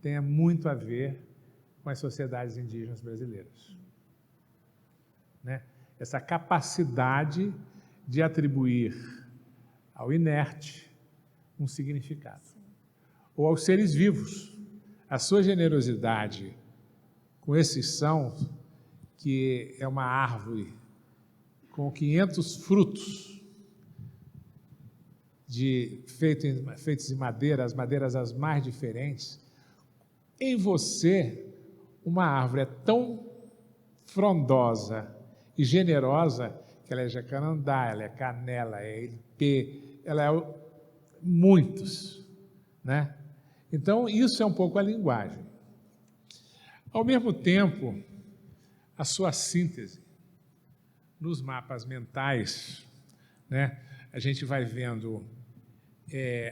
tem muito a ver com as sociedades indígenas brasileiras, né? Essa capacidade de atribuir ao inerte um significado, ou aos seres vivos. A sua generosidade com esses sãos, que é uma árvore com 500 frutos, feitos em madeira, as madeiras as mais diferentes. Em você, uma árvore é tão frondosa e generosa que ela é jacarandá, ela é canela, é ipê, ela é muitos, né? Então, isso é um pouco a linguagem. Ao mesmo tempo, a sua síntese nos mapas mentais, né? A gente vai vendo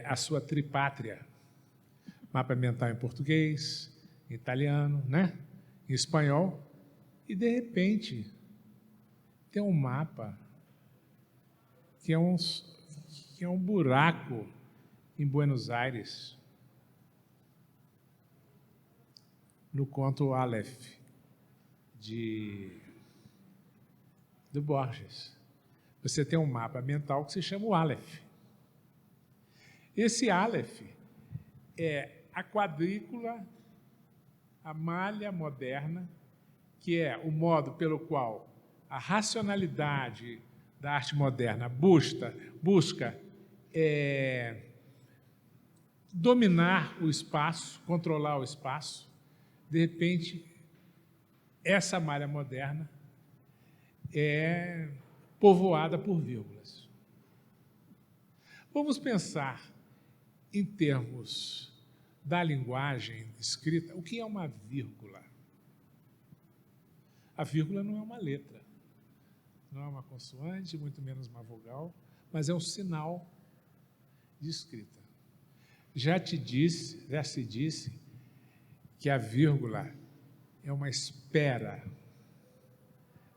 a sua tripátria, mapa mental em português, em italiano, né? Em espanhol, e de repente tem um mapa que é um buraco em Buenos Aires, no conto Aleph, do Borges. Você tem um mapa mental que se chama o Aleph. Esse Aleph é a quadrícula, a malha moderna, que é o modo pelo qual a racionalidade da arte moderna busca dominar o espaço, controlar o espaço. De repente, essa malha moderna é povoada por vírgulas. Vamos pensar em termos da linguagem escrita, o que é uma vírgula? A vírgula não é uma letra, não é uma consoante, muito menos uma vogal, mas é um sinal de escrita. Já se disse que a vírgula é uma espera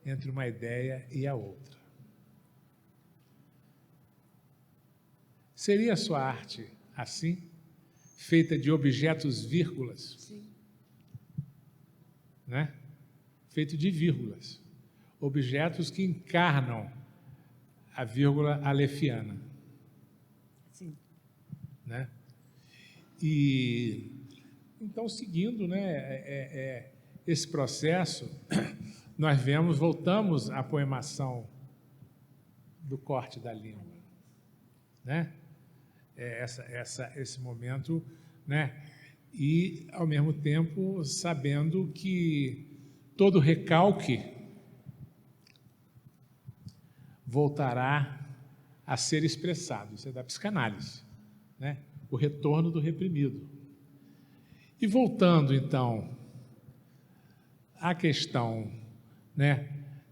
entre uma ideia e a outra. Seria a sua arte assim, feita de objetos vírgulas? Sim. Né? Feito de vírgulas, objetos que encarnam a vírgula alefiana. Sim. Né? E então, seguindo, né, esse processo, nós voltamos à poemação do corte da língua, né? Esse momento, né? E, ao mesmo tempo, sabendo que todo recalque voltará a ser expressado. Isso é da psicanálise, né? O retorno do reprimido. E voltando, então, à questão, né,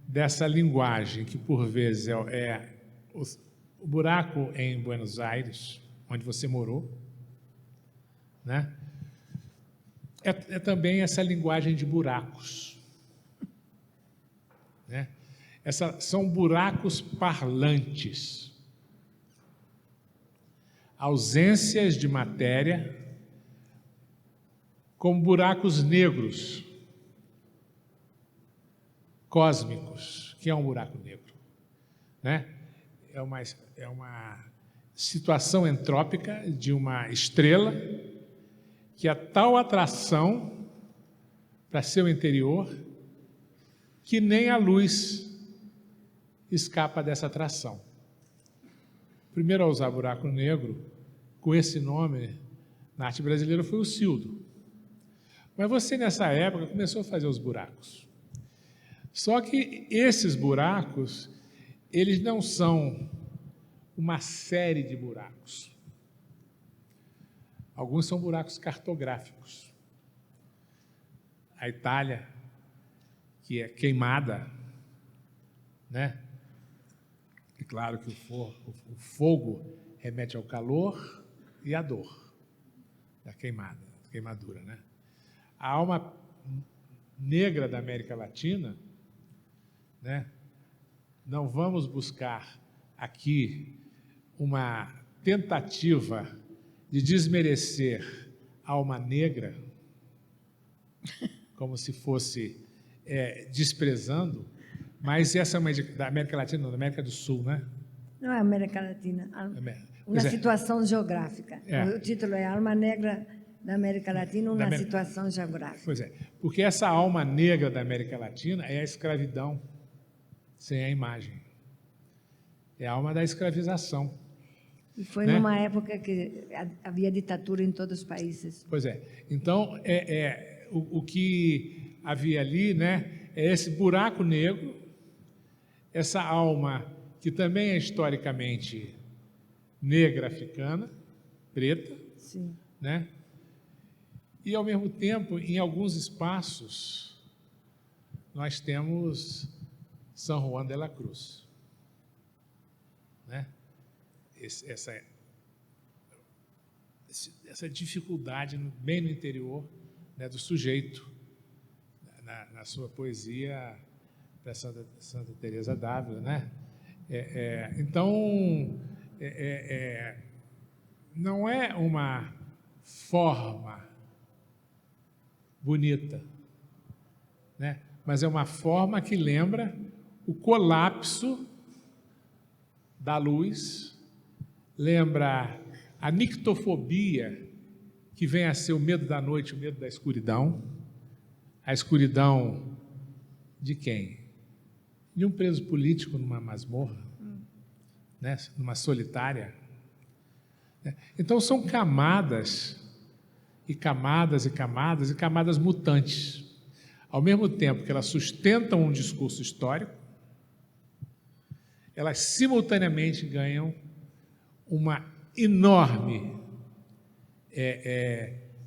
dessa linguagem que, por vezes, o buraco em Buenos Aires, onde você morou, né, é também essa linguagem de buracos, né? São buracos parlantes, ausências de matéria, como buracos negros, cósmicos. Que é um buraco negro, né? É uma situação entrópica de uma estrela que há tal atração para seu interior que nem a luz escapa dessa atração. O primeiro a usar buraco negro com esse nome na arte brasileira foi o Cildo. Mas você, nessa época, começou a fazer os buracos. Só que esses buracos, eles não são uma série de buracos. Alguns são buracos cartográficos. A Itália, que é queimada, né? É claro que o fogo remete ao calor e à dor da queimadura, né? A alma negra da América Latina, né? Não vamos buscar aqui uma tentativa de desmerecer a alma negra, como se fosse desprezando, mas essa é uma da América Latina, não, da América do Sul, né? Não é América Latina, uma situação geográfica. O título é Alma Negra da América Latina, uma situação geográfica. Pois é, porque essa alma negra da América Latina é a escravidão sem a imagem. É a alma da escravização. E foi numa época que havia ditadura em todos os países. Pois é. Então, o que havia ali, né, é esse buraco negro, essa alma que também é historicamente negra africana, preta, sim, né? E, ao mesmo tempo, em alguns espaços, nós temos São Juan de la Cruz, né? Essa dificuldade bem no interior, né, do sujeito, na sua poesia para Santa Teresa d'Ávila, né? Então, não é uma forma bonita, né? Mas é uma forma que lembra o colapso da luz, lembra a nictofobia, que vem a ser o medo da noite, o medo da escuridão. A escuridão de quem? De um preso político numa masmorra, né? Numa solitária. Então são camadas e camadas e camadas e camadas mutantes. Ao mesmo tempo que elas sustentam um discurso histórico, elas simultaneamente ganham uma enorme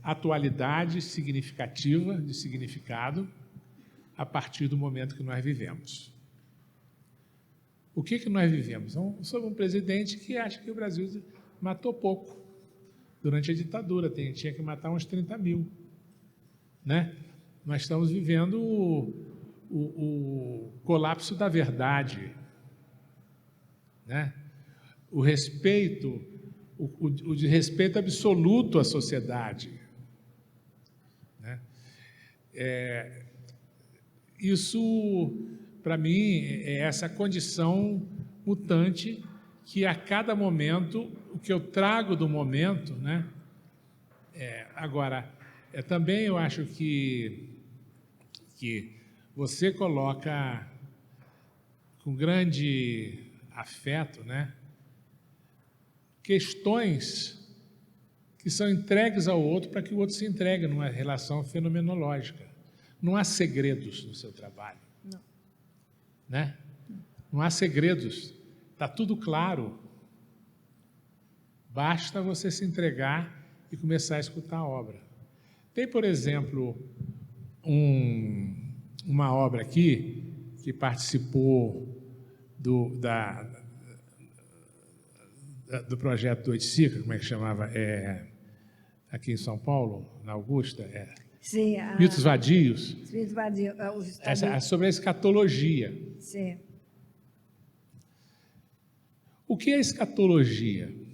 atualidade significativa, de significado, a partir do momento que nós vivemos. O que nós vivemos? Sob um presidente que acha que o Brasil matou pouco durante a ditadura, tinha que matar uns 30 mil, né? Nós estamos vivendo o colapso da verdade, né? O respeito, o de respeito absoluto à sociedade, né? Isso, para mim, é essa condição mutante que a cada momento, o que eu trago do momento, né? Agora, também eu acho que você coloca com grande afeto, né, questões que são entregues ao outro para que o outro se entregue numa relação fenomenológica. Não há segredos no seu trabalho. Não. Né? Não há segredos. Está tudo claro. Basta você se entregar e começar a escutar a obra. Tem, por exemplo, uma obra aqui que participou do projeto do Oiticica, como é que chamava? Aqui em São Paulo, na Augusta, Sim, Mitos Vadios. Mitos Vadios. É sobre a escatologia. Sim. O que é escatologia?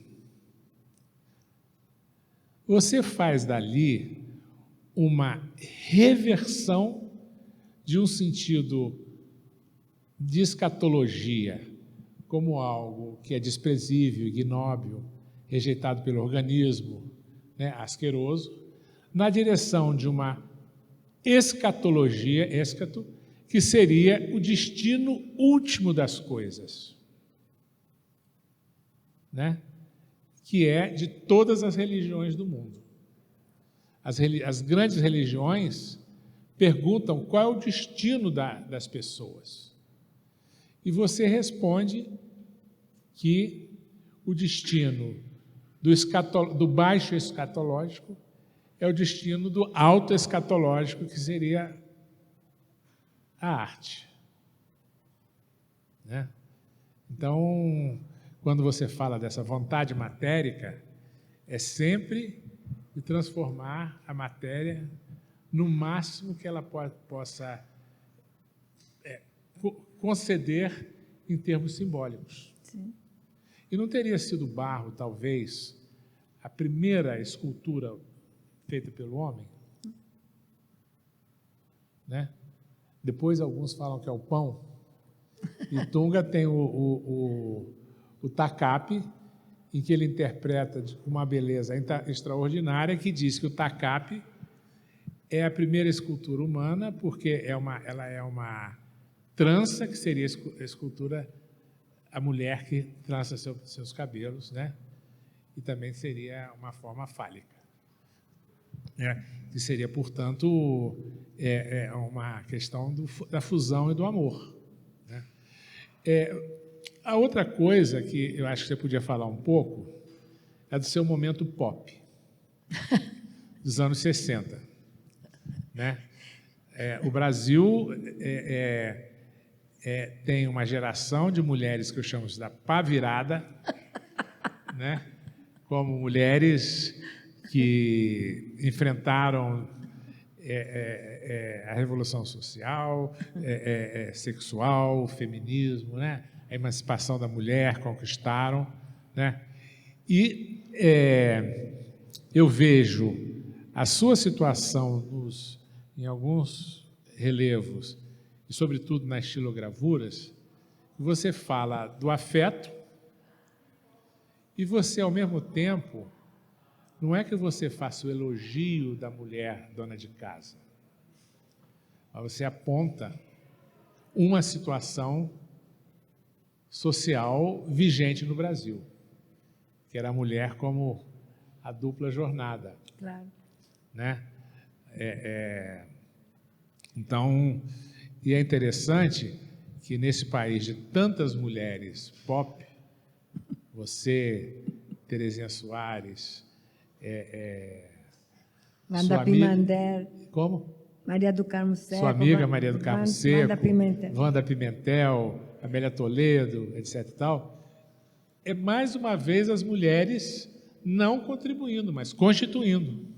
Você faz dali uma reversão de um sentido de escatologia como algo que é desprezível, ignóbil, rejeitado pelo organismo, né, asqueroso, na direção de uma escatologia, escato, que seria o destino último das coisas, né? Que é de todas as religiões do mundo. As grandes religiões perguntam qual é o destino das pessoas. E você responde que o destino do baixo escatológico é o destino do alto escatológico, que seria a arte, né? Então, quando você fala dessa vontade matérica, é sempre de transformar a matéria no máximo que ela possa conceder em termos simbólicos. Sim. E não teria sido barro, talvez, a primeira escultura feita pelo homem? Né? Depois alguns falam que é o pão. E Tunga tem o tacape, em que ele interpreta com uma beleza extraordinária, que diz que o tacape é a primeira escultura humana, porque ela é uma trança, que seria a escultura, a mulher que trança seus cabelos, né? E também seria uma forma fálica, né? Que seria, portanto, uma questão da fusão e do amor, né? A outra coisa que eu acho que você podia falar um pouco é do seu momento pop, dos anos 60. Né? O Brasil tem uma geração de mulheres que eu chamo da pá virada, né? Como mulheres que enfrentaram a revolução social, sexual, o feminismo, né? A emancipação da mulher, conquistaram, né? E eu vejo a sua situação em alguns relevos, e sobretudo nas estilogravuras, você fala do afeto e você, ao mesmo tempo, não é que você faça o elogio da mulher dona de casa, mas você aponta uma situação social vigente no Brasil, que era a mulher como a dupla jornada. Claro. Né? Então, e é interessante que nesse país de tantas mulheres pop, você, Terezinha Soares, Wanda Pimentel. Como? Maria do Carmo Seco. Sua amiga Maria do Carmo Seco, Wanda Pimentel, Amélia Toledo, etc. e tal. É mais uma vez as mulheres não contribuindo, mas constituindo.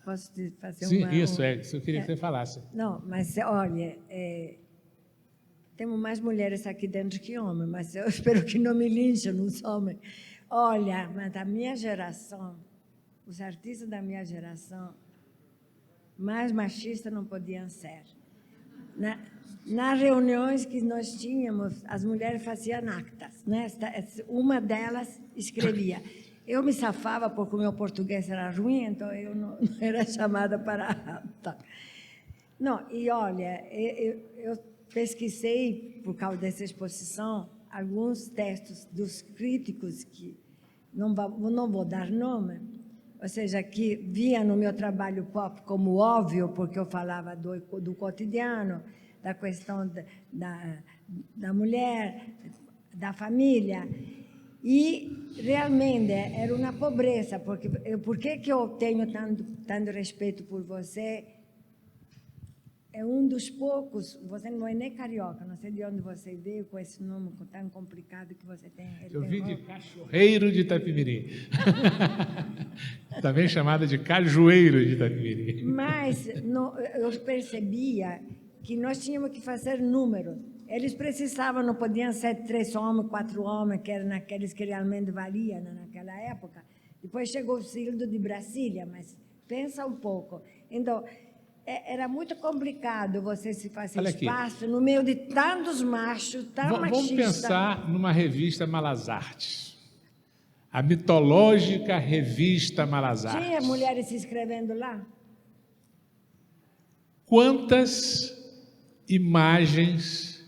Posso te fazer Sim, uma... isso eu queria que você falasse. Não, mas olha, temos mais mulheres aqui dentro que homens, mas eu espero que não me linchem os homens. Olha, mas da minha geração, os artistas da minha geração, mais machistas não podiam ser. Nas reuniões que nós tínhamos, as mulheres faziam actas, né? Uma delas escrevia. Eu me safava porque o meu português era ruim, então eu não era chamada para a ata. Não, e olha, eu pesquisei, por causa dessa exposição, alguns textos dos críticos, que não vou dar nome, ou seja, que via no meu trabalho pop como óbvio, porque eu falava do cotidiano, da questão da mulher, da família. E realmente era uma pobreza, porque por que eu tenho tanto respeito por você? É um dos poucos, você não é nem carioca, não sei de onde você veio com esse nome tão complicado que você tem. Eu vim de Cachoeiro de Itapemirim. Também chamada de Cajueiro de Itapemirim. Mas eu percebia que nós tínhamos que fazer número. Eles precisavam, não podiam ser 3 homens, 4 homens, que eram aqueles que realmente valiam naquela época. Depois chegou o Sildo de Brasília, mas pensa um pouco. Então, era muito complicado você se fazer espaço no meio de tantos machos, tão machistas. Vamos pensar numa revista Malas Artes. A mitológica revista Malas Artes. Tinha mulheres se inscrevendo lá? Quantas imagens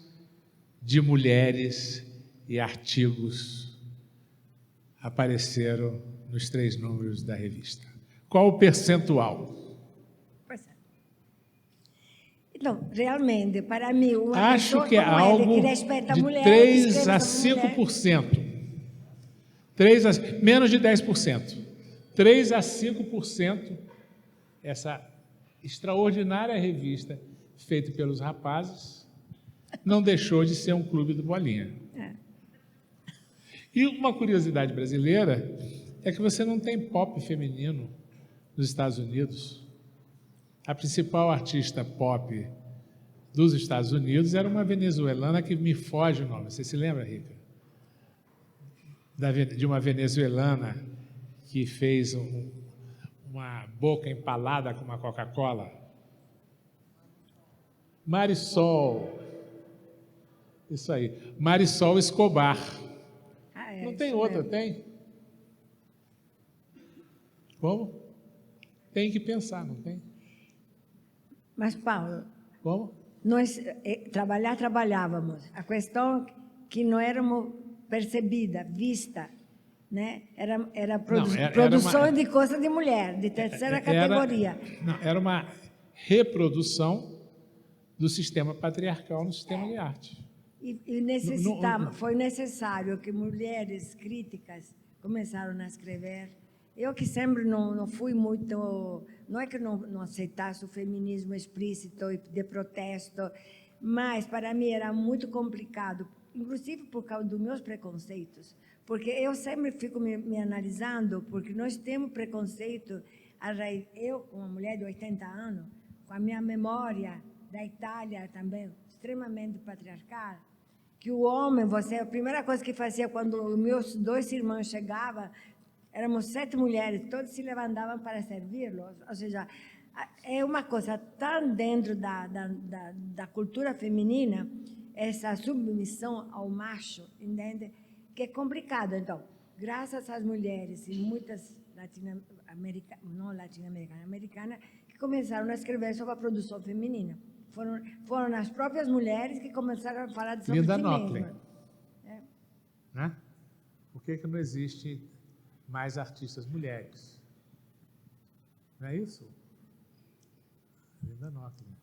de mulheres e artigos apareceram nos 3 números da revista? Qual o percentual? Então, realmente, para mim, uma acho pessoa que é como algo ele, que respeita a de mulher, 3 a 5%. Menos de 10%. 3 a 5%, essa extraordinária revista feita pelos rapazes, não deixou de ser um clube do Bolinha. E uma curiosidade brasileira é que você não tem pop feminino nos Estados Unidos. A principal artista pop dos Estados Unidos era uma venezuelana que me foge o nome. Você se lembra, Rica? De uma venezuelana que fez uma boca empalada com uma Coca-Cola? Marisol. Isso aí. Marisol Escobar. Não tem outra, tem? Como? Tem que pensar, não tem? Mas, Paulo, como? Nós trabalhávamos. A questão que não éramos percebida, vista, né? Era produção de coisa de mulher, de terceira categoria. Era uma reprodução do sistema patriarcal no sistema de arte. E foi necessário que mulheres críticas começaram a escrever. Eu que sempre não fui muito... Não é que não aceitasse o feminismo explícito e de protesto, mas para mim era muito complicado, inclusive por causa dos meus preconceitos, porque eu sempre fico me analisando, porque nós temos preconceito, eu, uma mulher de 80 anos, com a minha memória da Itália também, extremamente patriarcal, que o homem, a primeira coisa que fazia quando os meus 2 irmãos chegavam, éramos 7 mulheres, todas se levantavam para servi-los. Ou seja, é uma coisa tão dentro da cultura feminina, essa submissão ao macho, entende? Que é complicado. Então, graças às mulheres e muitas americanas, que começaram a escrever sobre a produção feminina. Foram as próprias mulheres que começaram a falar sobre Linda si Nochlin. mesmas. Né? Por que não existe mais artistas mulheres? Não é isso? Linda Nochlin.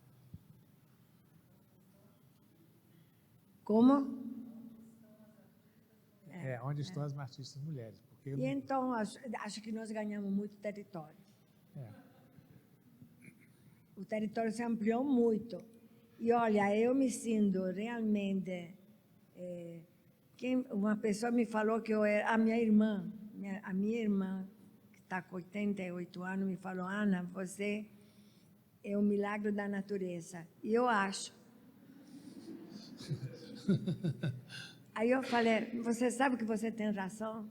Como? Onde estão as artistas mulheres? Porque E então, acho que nós ganhamos muito território. O território se ampliou muito. E, olha, eu me sinto realmente... uma pessoa me falou que eu era... A minha irmã, que está com 88 anos, me falou, Ana, você é um milagre da natureza. E eu acho. Aí eu falei, você sabe que você tem razão?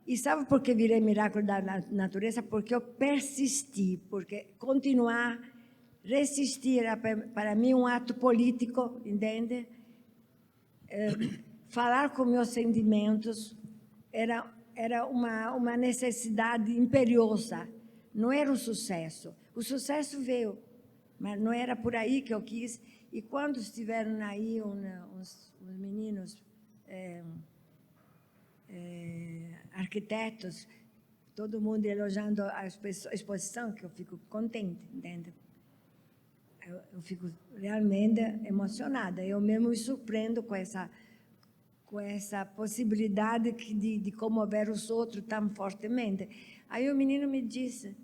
E sabe por que virei milagre da natureza? Porque eu persisti, porque continuar, resistir era para mim um ato político, entende? Falar com meus sentimentos era uma necessidade imperiosa, não era um sucesso. O sucesso veio, mas não era por aí que eu quis. E quando estiveram aí uns meninos arquitetos, todo mundo elogiando a exposição, que eu fico contente, entende? Eu fico realmente emocionada. Eu mesmo me surpreendo com essa com essa possibilidade de comover os outros tão fortemente. Aí o menino me disse,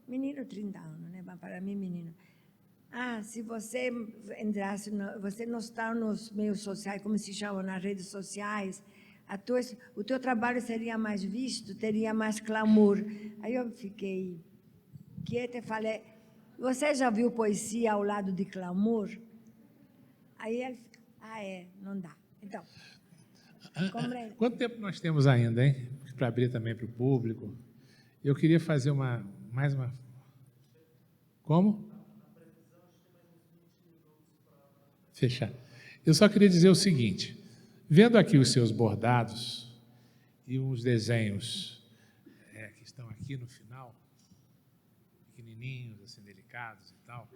menino 30 anos, né? Mas para mim, menino, se você entrasse, você não está nos meios sociais, como se chama, nas redes sociais, o teu trabalho seria mais visto, teria mais clamor. Aí eu fiquei quieta e falei, você já viu poesia ao lado de clamor? Aí ele, não dá. Então, compreende? Quanto tempo nós temos ainda, hein? Para abrir também para o público. Eu queria fazer mais uma... Como? Fechar. Eu só queria dizer o seguinte, vendo aqui os seus bordados e uns desenhos que estão aqui no final, pequenininhos, assim, delicados e tal,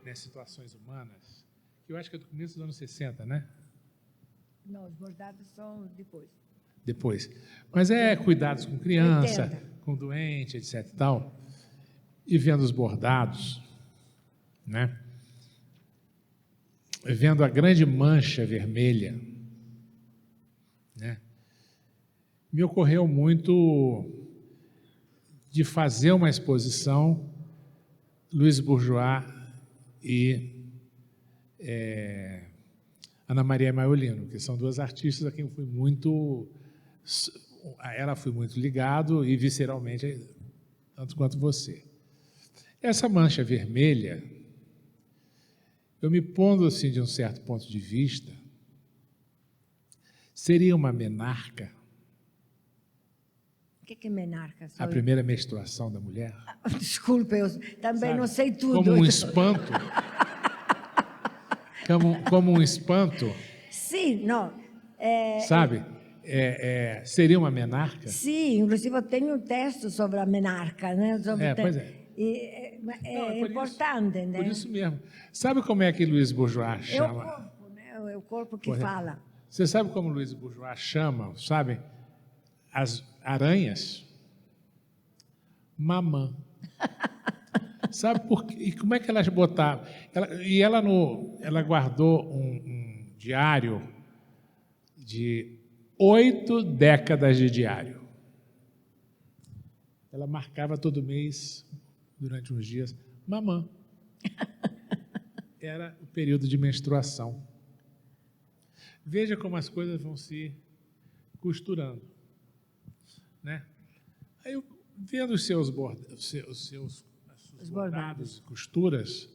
né, situações humanas, que eu acho que é do começo dos anos 60, né? Não, os bordados são depois. Depois. Mas cuidados com criança, 80. com doente, etc e tal. E vendo os bordados, né? Vendo a grande mancha vermelha, né? Me ocorreu muito de fazer uma exposição Luiz Bourgeois e Ana Maria Maiolino, que são duas artistas a quem ela fui muito ligado e visceralmente, tanto quanto você. Essa mancha vermelha, eu me pondo assim de um certo ponto de vista, seria uma menarca. O que é menarca? A primeira menstruação da mulher? Desculpe, eu também Sabe? não sei tudo. Como um espanto. como um espanto. Sim, não. Sabe? Seria uma menarca? Sim, inclusive eu tenho um texto sobre a menarca, né? Pois é. É importante, isso, né? Por isso mesmo. Sabe como é que Luiz Bourgeois É o chama? corpo, né? É o corpo que fala. Você sabe como Luiz Bourgeois chama, sabe? As aranhas? Mamã. Sabe por quê? E como é que elas botavam? Ela guardou um diário de 8 décadas de diário. Ela marcava todo mês, durante uns dias, mamã. Era o período de menstruação. Veja como as coisas vão se costurando, né? Aí eu, vendo os seus bordados e costuras,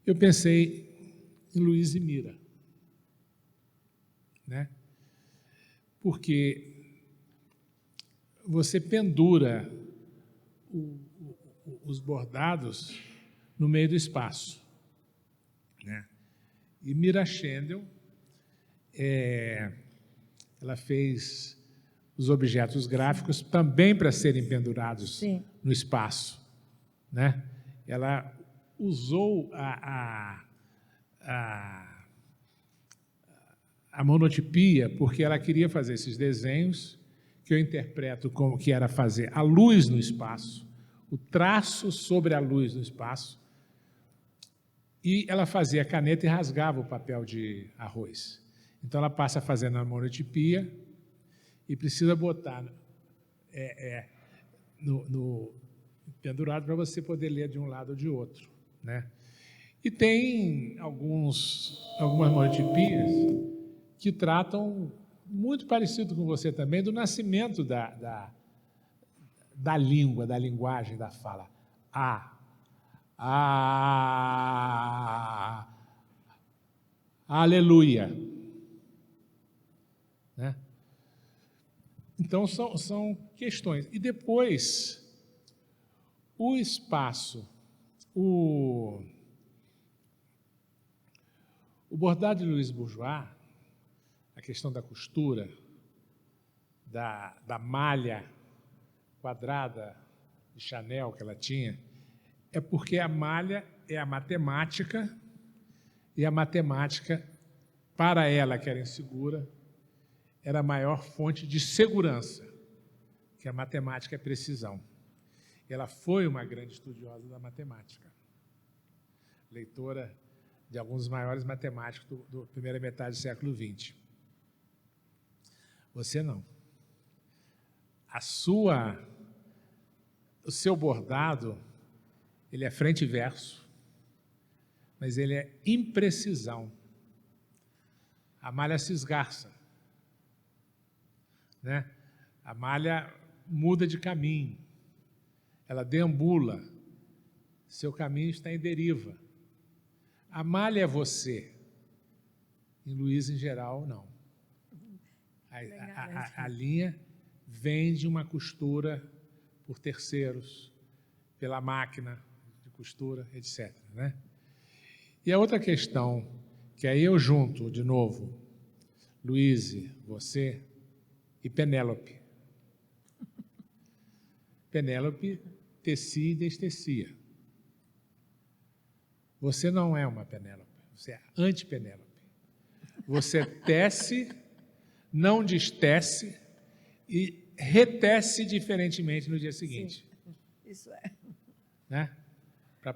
eu pensei em Luiz e Mira, né? Porque você pendura os bordados no meio do espaço, né? E Mira Schendel, ela fez os objetos gráficos também para serem pendurados no espaço, né? Ela usou a monotipia porque ela queria fazer esses desenhos que eu interpreto como que era fazer a luz no espaço, o traço sobre a luz no espaço, e ela fazia a caneta e rasgava o papel de arroz. Então ela passa fazendo a monotipia e precisa botar no pendurado para você poder ler de um lado ou de outro, né? E tem algumas monotipias que tratam, muito parecido com você também, do nascimento da língua, da linguagem, da fala. Aleluia. Né? Então, são questões. E depois, o espaço, o bordado de Luiz Bourgeois, a questão da costura, da malha quadrada de Chanel que ela tinha, é porque a malha é a matemática, e a matemática, para ela, que era insegura, era a maior fonte de segurança, que a matemática é precisão. Ela foi uma grande estudiosa da matemática, leitora de alguns dos maiores matemáticos da primeira metade do século XX. Você não. O seu bordado, ele é frente e verso, mas ele é imprecisão. A malha se esgarça, né? A malha muda de caminho, ela deambula, seu caminho está em deriva. A malha é você, em Luiz, em geral, não. A linha vem de uma costura por terceiros, pela máquina de costura, etc., né? E a outra questão, que aí eu junto, de novo, Luiz, você e Penélope. Penélope tecia e destecia. Você não é uma Penélope, você é anti-Penélope. Você tece, não destece e retece diferentemente no dia seguinte. Sim, isso é. Né?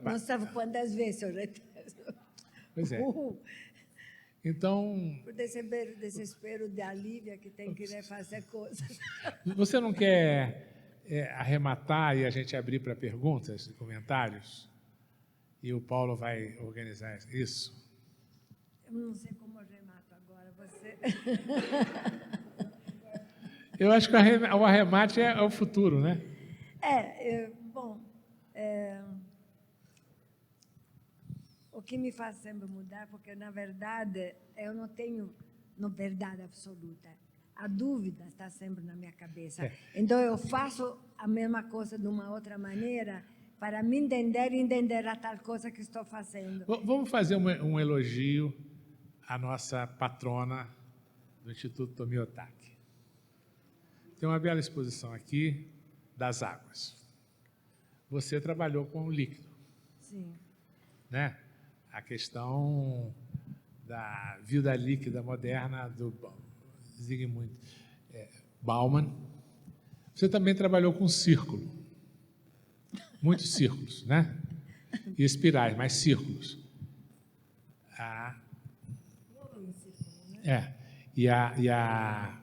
Não sabe quantas vezes eu retesto. Pois é. Então... Por desespero de Alívia, que tem que refazer coisas. Você não quer arrematar e a gente abrir para perguntas e comentários? E o Paulo vai organizar isso? Eu não sei como arremato agora. Você... Eu acho que o arremate é o futuro, né? O que me faz sempre mudar, porque, na verdade, eu não tenho verdade absoluta. A dúvida está sempre na minha cabeça. Então, eu faço a mesma coisa de uma outra maneira para me entender e entender a tal coisa que estou fazendo. Vamos fazer um elogio à nossa patrona do Instituto Tomiotaki. Tem uma bela exposição aqui das águas. Você trabalhou com o líquido. Sim. Né? A questão da vida líquida moderna do Zygmunt Bauman. Você também trabalhou com círculo. Muitos círculos, né? E espirais, mas círculos. E a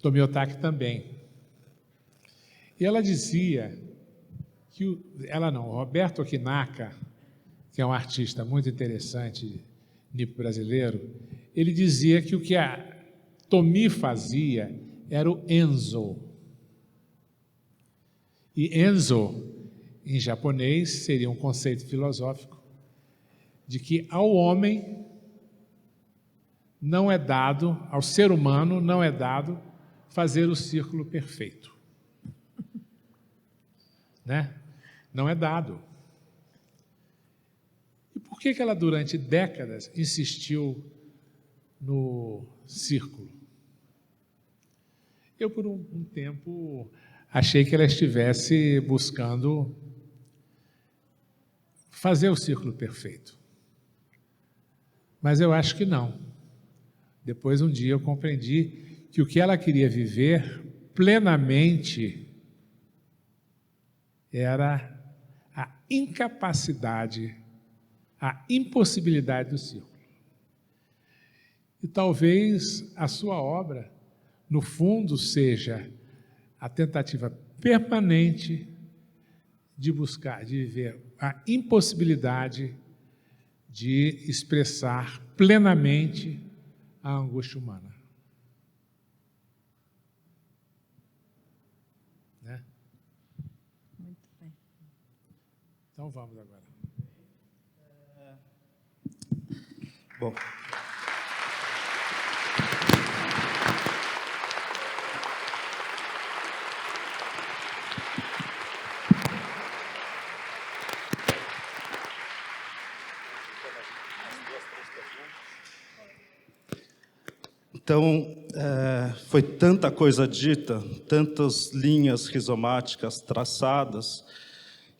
Tomiotaki também. E ela dizia que o Roberto Okinaka, que é um artista muito interessante, nipo-brasileiro, ele dizia que o que a Tomi fazia era o Enzo. E Enzo, em japonês, seria um conceito filosófico de que ao homem não é dado, ao ser humano não é dado fazer o círculo perfeito. Né? Não é dado. E por que ela, durante décadas, insistiu no círculo? Eu, por um tempo, achei que ela estivesse buscando fazer o círculo perfeito. Mas eu acho que não. Depois, um dia, eu compreendi que o que ela queria viver plenamente era a incapacidade, a impossibilidade do círculo. E talvez a sua obra, no fundo, seja a tentativa permanente de buscar, de viver a impossibilidade de expressar plenamente a angústia humana. Né? Muito bem. Então vamos agora. Bom. Então, foi tanta coisa dita, tantas linhas rizomáticas traçadas,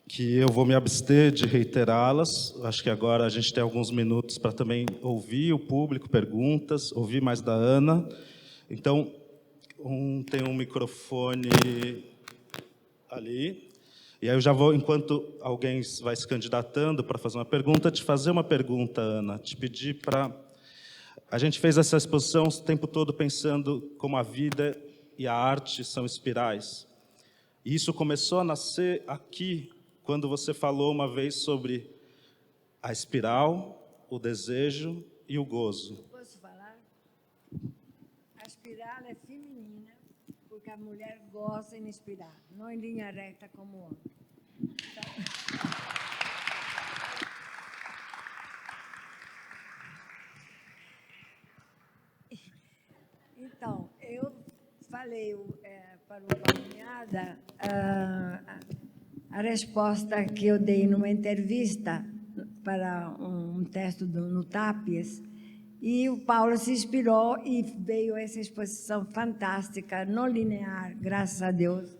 que eu vou me abster de reiterá-las. Acho que agora a gente tem alguns minutos para também ouvir o público, perguntas, ouvir mais da Ana. Então, tem um microfone ali. E aí eu já vou, enquanto alguém vai se candidatando para fazer uma pergunta, te fazer uma pergunta, Ana, te pedir para A gente fez essa exposição o tempo todo pensando como a vida e a arte são espirais. E isso começou a nascer aqui, quando você falou uma vez sobre a espiral, o desejo e o gozo. Posso falar? A espiral é feminina, porque a mulher gosta em espiral, não em linha reta como o homem. Então, eu falei para o Palmeada a resposta que eu dei numa entrevista para um texto no TAPES, e o Paulo se inspirou e veio essa exposição fantástica, não linear, graças a Deus,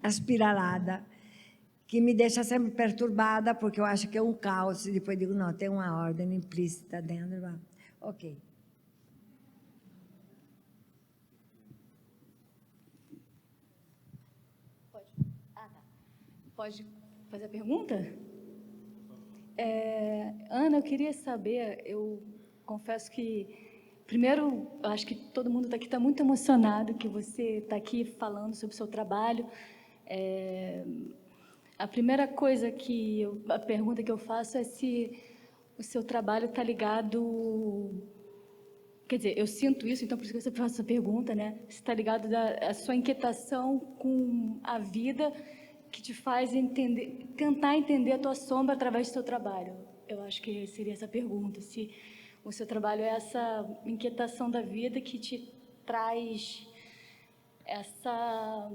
aspiralada, que me deixa sempre perturbada, porque eu acho que é um caos, e depois digo, não, tem uma ordem implícita dentro. Ok. Pode fazer a pergunta? Ana, eu queria saber, eu confesso que, primeiro, eu acho que todo mundo aqui está muito emocionado que você está aqui falando sobre o seu trabalho. A primeira coisa a pergunta que eu faço é se o seu trabalho está ligado... Quer dizer, eu sinto isso, então por isso que eu faço essa pergunta, né? Se está ligado à sua inquietação com a vida que te faz tentar entender a tua sombra através do seu trabalho. Eu acho que seria essa pergunta, se o seu trabalho é essa inquietação da vida que te traz essa...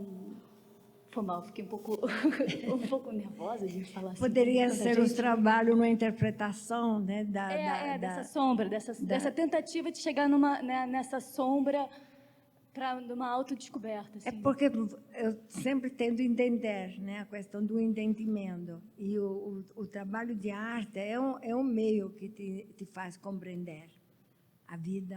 Foi mal, fiquei um pouco nervosa de falar assim. Poderia ser o trabalho numa interpretação, né, dessa sombra, dessa tentativa de chegar nessa sombra para uma autodescoberta. Assim. É porque eu sempre tento entender, né, a questão do entendimento. E o trabalho de arte é um meio que te faz compreender a vida.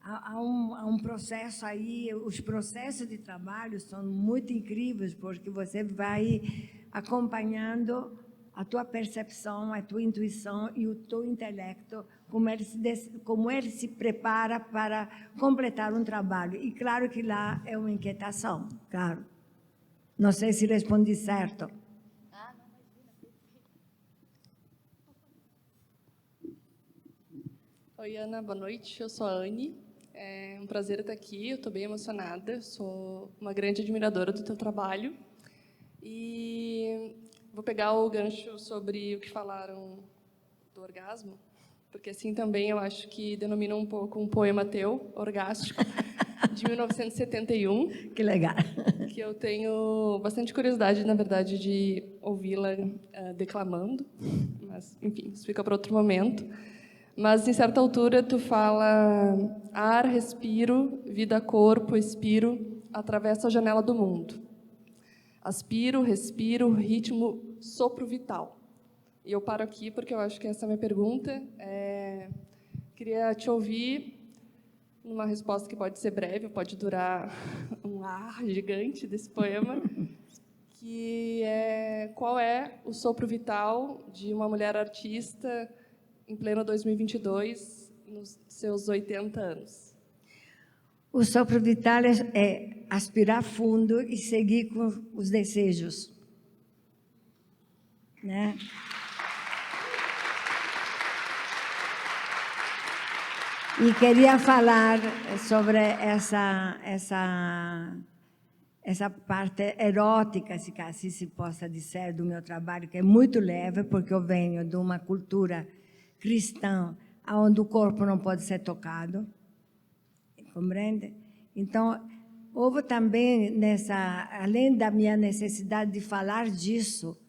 Há um processo aí, os processos de trabalho são muito incríveis, porque você vai acompanhando a tua percepção, a tua intuição e o teu intelecto, como ele se prepara para completar um trabalho. E claro que lá é uma inquietação, claro. Não sei se respondi certo. Oi, Ana, boa noite. Eu sou a Anne. É um prazer estar aqui. Eu estou bem emocionada. Sou uma grande admiradora do teu trabalho. E vou pegar o gancho sobre o que falaram do orgasmo, porque assim também eu acho que denomina um pouco um poema teu, Orgástico, de 1971. Que legal. Que eu tenho bastante curiosidade, na verdade, de ouvi-la declamando, mas, enfim, isso fica para outro momento. Mas, em certa altura, tu fala: ar, respiro, vida, corpo, expiro, atravesso a janela do mundo. Aspiro, respiro, ritmo, sopro vital. E eu paro aqui porque eu acho que essa é a minha pergunta. Queria te ouvir numa resposta que pode ser breve, pode durar um ar gigante desse poema, que é: qual é o sopro vital de uma mulher artista em pleno 2022, nos seus 80 anos? O sopro vital é aspirar fundo e seguir com os desejos, né? E queria falar sobre essa parte erótica, se assim se possa dizer, do meu trabalho, que é muito leve, porque eu venho de uma cultura cristã, onde o corpo não pode ser tocado, compreende? Então, houve também, além da minha necessidade de falar disso,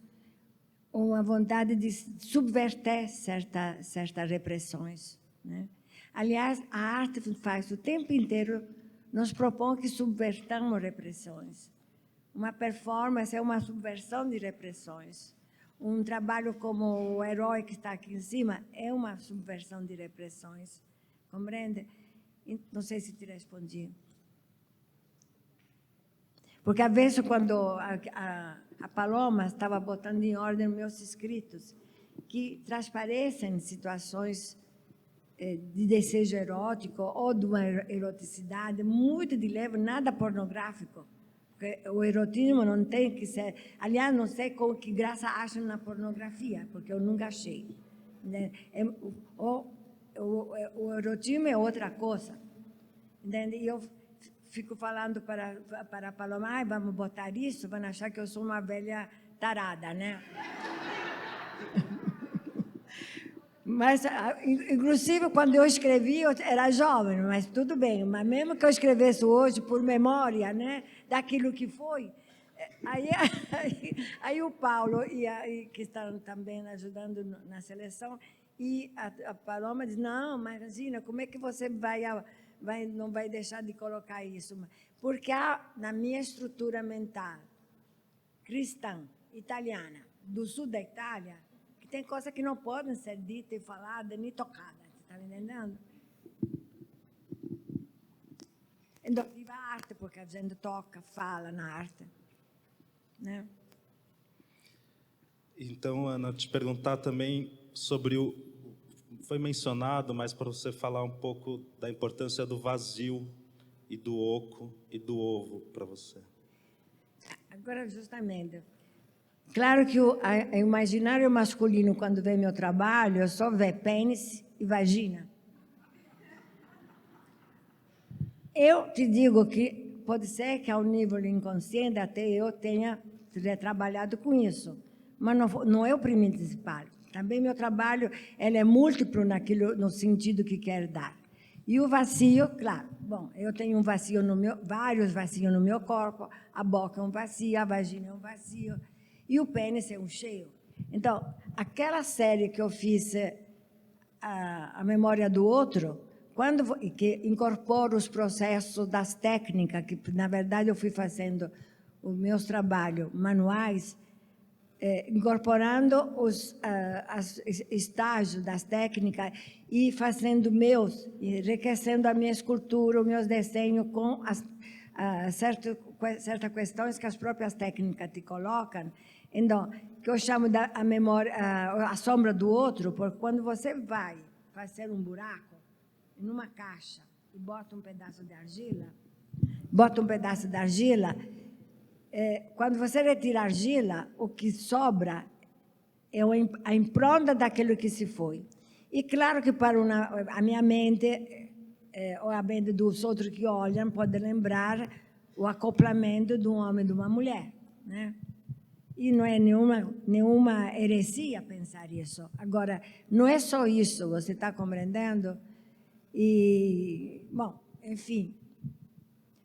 uma vontade de subverter certas repressões, né? Aliás, a arte faz o tempo inteiro, nos propõe que subvertamos repressões. Uma performance é uma subversão de repressões. Um trabalho como o Herói, que está aqui em cima, é uma subversão de repressões. Compreende? Não sei se te respondi. Porque, às vezes, quando a Paloma estava botando em ordem meus escritos, que transparecem situações de desejo erótico ou de uma eroticidade muito de leve, nada pornográfico. Porque o erotismo não tem que ser... Aliás, não sei que graça acham na pornografia, porque eu nunca achei. Né? O erotismo é outra coisa. Entende? E eu fico falando para a Paloma, vamos botar isso, vão achar que eu sou uma velha tarada, né? Mas, inclusive, quando eu escrevi, eu era jovem, mas tudo bem. Mas mesmo que eu escrevesse hoje, por memória, né, daquilo que foi, aí o Paulo, que estão também ajudando na seleção, e a Paloma diz, não, mas imagina, como é que você não vai deixar de colocar isso? Porque há, na minha estrutura mental, cristã, italiana, do sul da Itália, tem coisas que não podem ser ditas, faladas, nem tocadas. Você está me entendendo? Então, viva a arte, porque a gente toca, fala na arte. Né? Então, Ana, te perguntar também sobre o... Foi mencionado, mas para você falar um pouco da importância do vazio e do oco e do ovo para você. Agora, justamente... Claro que o imaginário masculino, quando vê meu trabalho, só vê pênis e vagina. Eu te digo que pode ser que, ao nível inconsciente, até eu tenha trabalhado com isso, mas não é o principal. Também meu trabalho ele é múltiplo no sentido que quer dar. E o vazio, claro, bom, eu tenho vários vazios no meu corpo, a boca é um vazio, a vagina é um vazio, e o pênis é um cheio. Então, aquela série que eu fiz, a Memória do Outro, que incorpora os processos das técnicas, que, na verdade, eu fui fazendo os meus trabalhos manuais, incorporando os estágios das técnicas e fazendo enriquecendo a minha escultura, os meus desenhos com certas questões que as próprias técnicas te colocam. Então, que eu chamo a sombra do outro, porque quando você vai fazer um buraco numa caixa e bota um pedaço de argila, quando você retira a argila, o que sobra é a impronta daquilo que se foi. E claro que para a minha mente, ou a mente dos outros que olham, pode lembrar o acoplamento de um homem e de uma mulher, né? E não é nenhuma heresia pensar isso. Agora, não é só isso, você está compreendendo? E, bom, enfim.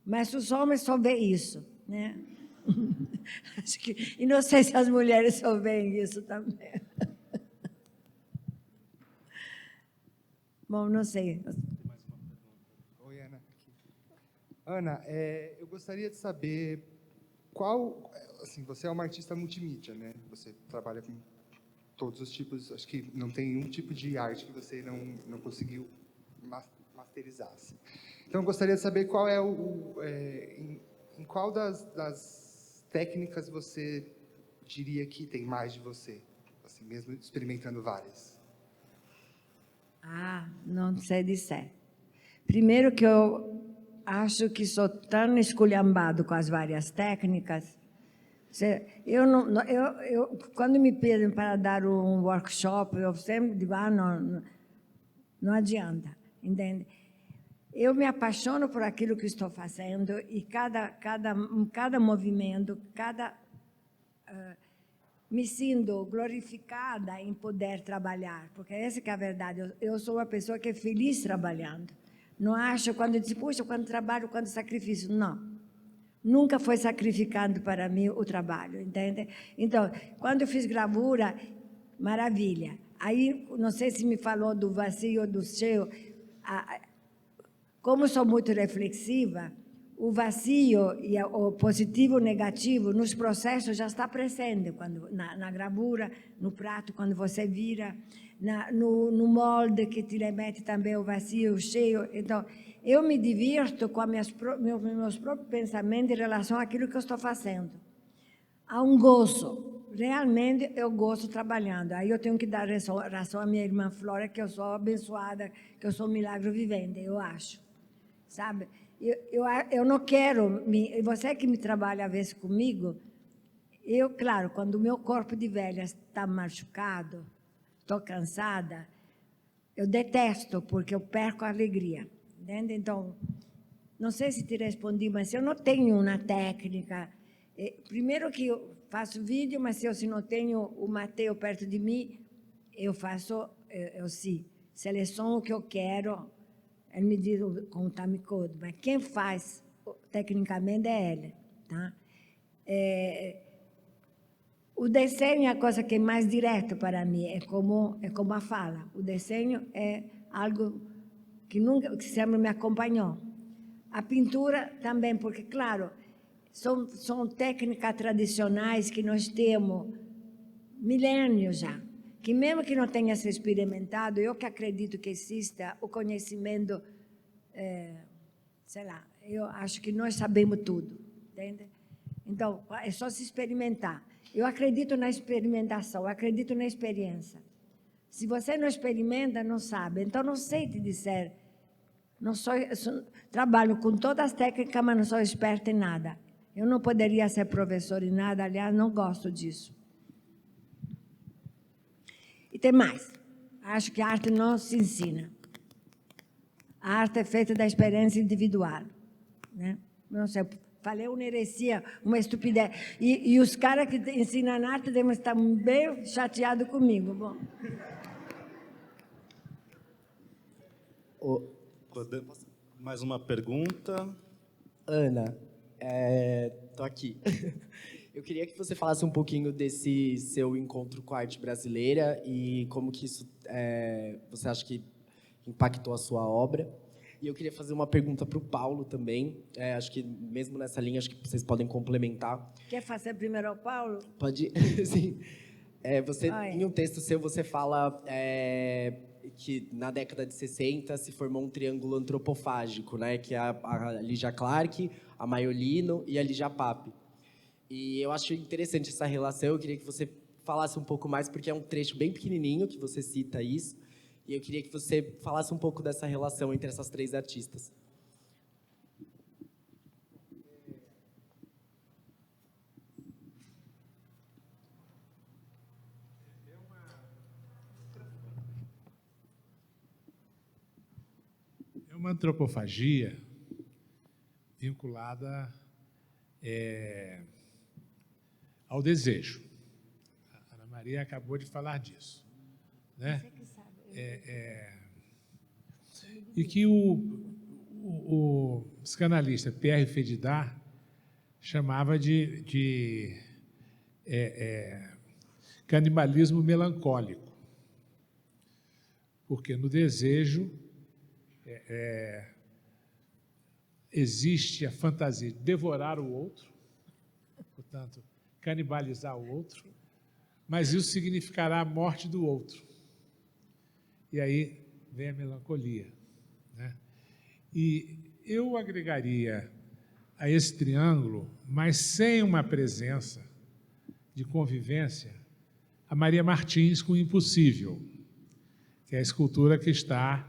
Mas os homens só veem isso, né? Acho que, e não sei se as mulheres só veem isso também. Bom, não sei. Oi, Ana. Ana, eu gostaria de saber qual... Assim, você é uma artista multimídia, né? Você trabalha com todos os tipos... Acho que não tem um tipo de arte que você não conseguiu masterizar. Assim. Então, eu gostaria de saber qual é em qual das técnicas você diria que tem mais de você, assim, mesmo experimentando várias. Não sei dizer. Primeiro que eu acho que sou tão esculhambado com as várias técnicas. Quando me pedem para dar um workshop, eu sempre digo, não adianta, entende? Eu me apaixono por aquilo que estou fazendo e cada movimento, me sinto glorificada em poder trabalhar, porque essa que é a verdade. Eu sou uma pessoa que é feliz trabalhando. Não acho, quando eu digo, puxa, quando trabalho, quando sacrifício. Não. Nunca foi sacrificado para mim o trabalho, entende? Então, quando eu fiz gravura, maravilha. Aí, não sei se me falou do vazio ou do cheio. Como sou muito reflexiva, o vazio e o positivo e o negativo nos processos já está presente, na gravura, no prato, quando você vira, no molde que te remete também o vazio, o cheio. Então, eu me divirto com meus próprios pensamentos em relação àquilo que eu estou fazendo. Há um gozo realmente eu gosto trabalhando. Aí eu tenho que dar razão à minha irmã Flora, que eu sou abençoada, que eu sou um milagre vivente, eu acho. Sabe? Eu não quero... Você que me trabalha às vezes comigo, claro, quando o meu corpo de velha está machucado, estou cansada, eu detesto, porque eu perco a alegria. Entende? Então, não sei se te respondi, mas eu não tenho uma técnica. Primeiro que eu faço vídeo, mas se não tenho o Mateu perto de mim, eu seleciono o que eu quero, ele me diz com o time code, mas quem faz tecnicamente é ele. Tá? O desenho é a coisa que é mais direta para mim, é como a fala. O desenho é algo que sempre me acompanhou. A pintura também, porque, claro, são técnicas tradicionais que nós temos milênios já, que mesmo que não tenha se experimentado, eu que acredito que exista o conhecimento, sei lá, eu acho que nós sabemos tudo, entende? Então, é só se experimentar. Eu acredito na experimentação, eu acredito na experiência. Se você não experimenta, não sabe. Então, não sei te dizer, trabalho com todas as técnicas, mas não sou experta em nada. Eu não poderia ser professor em nada, aliás, não gosto disso. E tem mais. Acho que a arte não se ensina. A arte é feita da experiência individual. Né? Não sei, falei uma heresia, uma estupidez. E os caras que ensinam arte devem estar bem chateados comigo. Bom. Mais uma pergunta. Ana, tô aqui. Eu queria que você falasse um pouquinho desse seu encontro com a arte brasileira e como que isso você acha que impactou a sua obra. E eu queria fazer uma pergunta para o Paulo também. Acho que mesmo nessa linha, acho que vocês podem complementar. Quer fazer primeiro ao Paulo? Pode, sim. Em um texto seu, você fala que na década de 60 se formou um triângulo antropofágico, né? Que é a Lígia Clark, a Maiolino e a Lígia Pape. E eu acho interessante essa relação, eu queria que você falasse um pouco mais, porque é um trecho bem pequenininho que você cita isso, e eu queria que você falasse um pouco dessa relação entre essas três artistas. É uma antropofagia vinculada ao desejo. A Ana Maria acabou de falar disso. Né? Você que sabe. E que o psicanalista Pierre Fedidar chamava de canibalismo melancólico. Porque no desejo existe a fantasia de devorar o outro, portanto, canibalizar o outro, mas isso significará a morte do outro. E aí vem a melancolia. Né? E eu agregaria a esse triângulo, mas sem uma presença de convivência, a Maria Martins com o Impossível, que é a escultura que está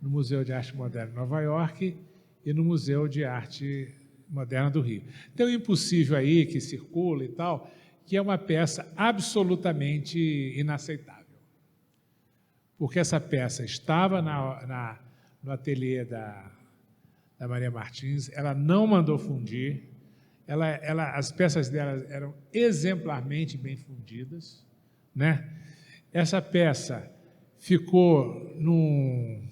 no Museu de Arte Moderna de Nova York e no Museu de Arte Moderna do Rio. Tem o Impossível aí, que circula e tal, que é uma peça absolutamente inaceitável. Porque essa peça estava no ateliê da Maria Martins, ela não mandou fundir, as peças dela eram exemplarmente bem fundidas. Né? Essa peça ficou num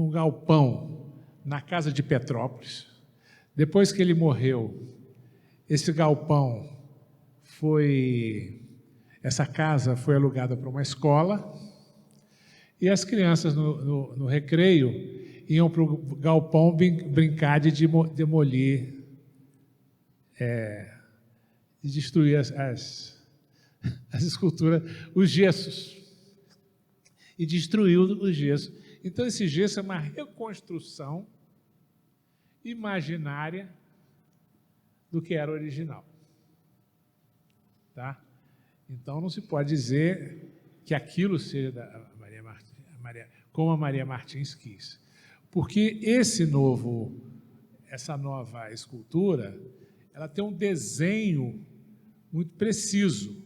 galpão na casa de Petrópolis. Depois que ele morreu, esse galpão essa casa foi alugada para uma escola e as crianças no recreio iam para o galpão brincar de demolir, de destruir as esculturas, os gessos. E destruiu o gesso. Então, esse gesso é uma reconstrução imaginária do que era original. tá? Então, não se pode dizer que aquilo seja da como a Maria Martins quis. Porque essa nova escultura, ela tem um desenho muito preciso.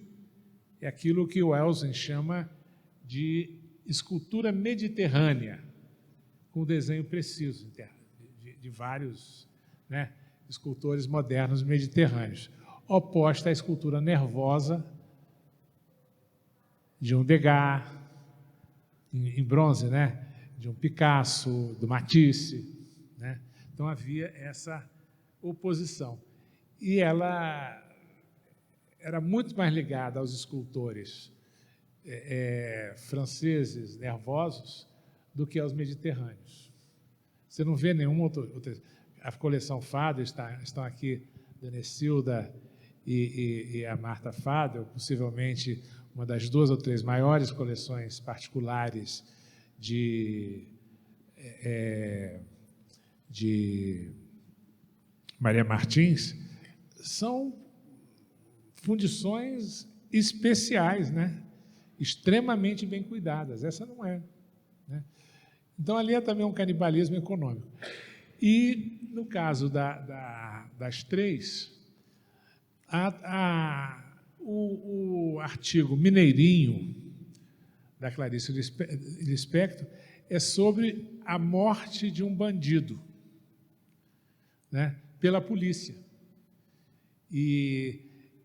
É aquilo que o Elsen chama de escultura mediterrânea, com desenho preciso de vários, né, escultores modernos mediterrâneos, oposta à escultura nervosa de um Degas, em bronze, né, de um Picasso, do Matisse, né? Então havia essa oposição. E ela era muito mais ligada aos escultores franceses nervosos do que aos mediterrâneos. Você não vê nenhum outro. A coleção Fadel estão aqui Dona Silda e a Marta Fadel, possivelmente uma das 2 ou 3 maiores coleções particulares de Maria Martins, são fundições especiais, né? Extremamente bem cuidadas. Essa não é, né? Então, ali é também um canibalismo econômico. E, no caso das 3, o artigo Mineirinho, da Clarice Lispector, é sobre a morte de um bandido, né, pela polícia. E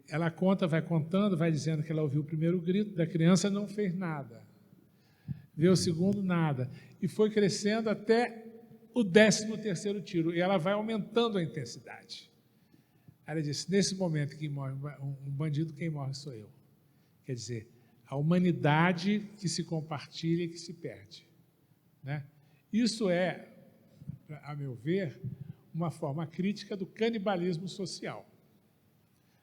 ela vai contando, vai dizendo que ela ouviu o primeiro grito da criança, não fez nada. Vê o segundo, nada. E foi crescendo até o 13º tiro. E ela vai aumentando a intensidade. Ela disse, nesse momento que morre um bandido, quem morre sou eu. Quer dizer, a humanidade que se compartilha e que se perde, né? Isso é, a meu ver, uma forma crítica do canibalismo social,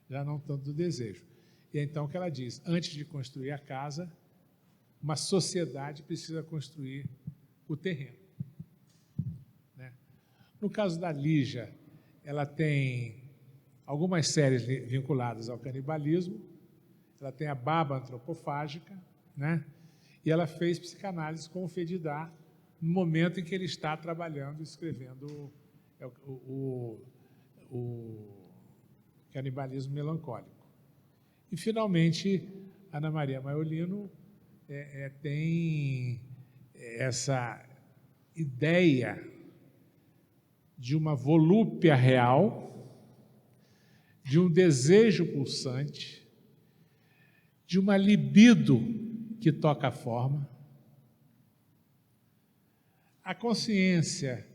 já não tanto do desejo. E é então que ela diz, antes de construir a casa, uma sociedade precisa construir o terreno, né? No caso da Lígia, ela tem algumas séries vinculadas ao canibalismo, ela tem a baba antropofágica, né? E ela fez psicanálise com o Fedidar no momento em que ele está trabalhando, escrevendo o canibalismo melancólico. E, finalmente, Ana Maria Maiolino tem essa ideia de uma volúpia real, de um desejo pulsante, de uma libido que toca a forma, a consciência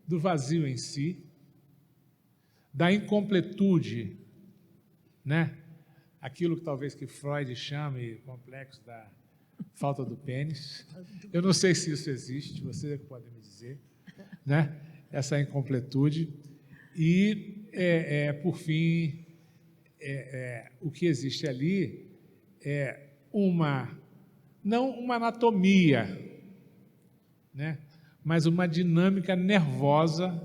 do vazio em si, da incompletude, né? Aquilo que talvez que Freud chame complexo da falta do pênis. Eu não sei se isso existe, vocês podem me dizer, né? Essa incompletude. E, por fim, o que existe ali é não uma anatomia, né? Mas uma dinâmica nervosa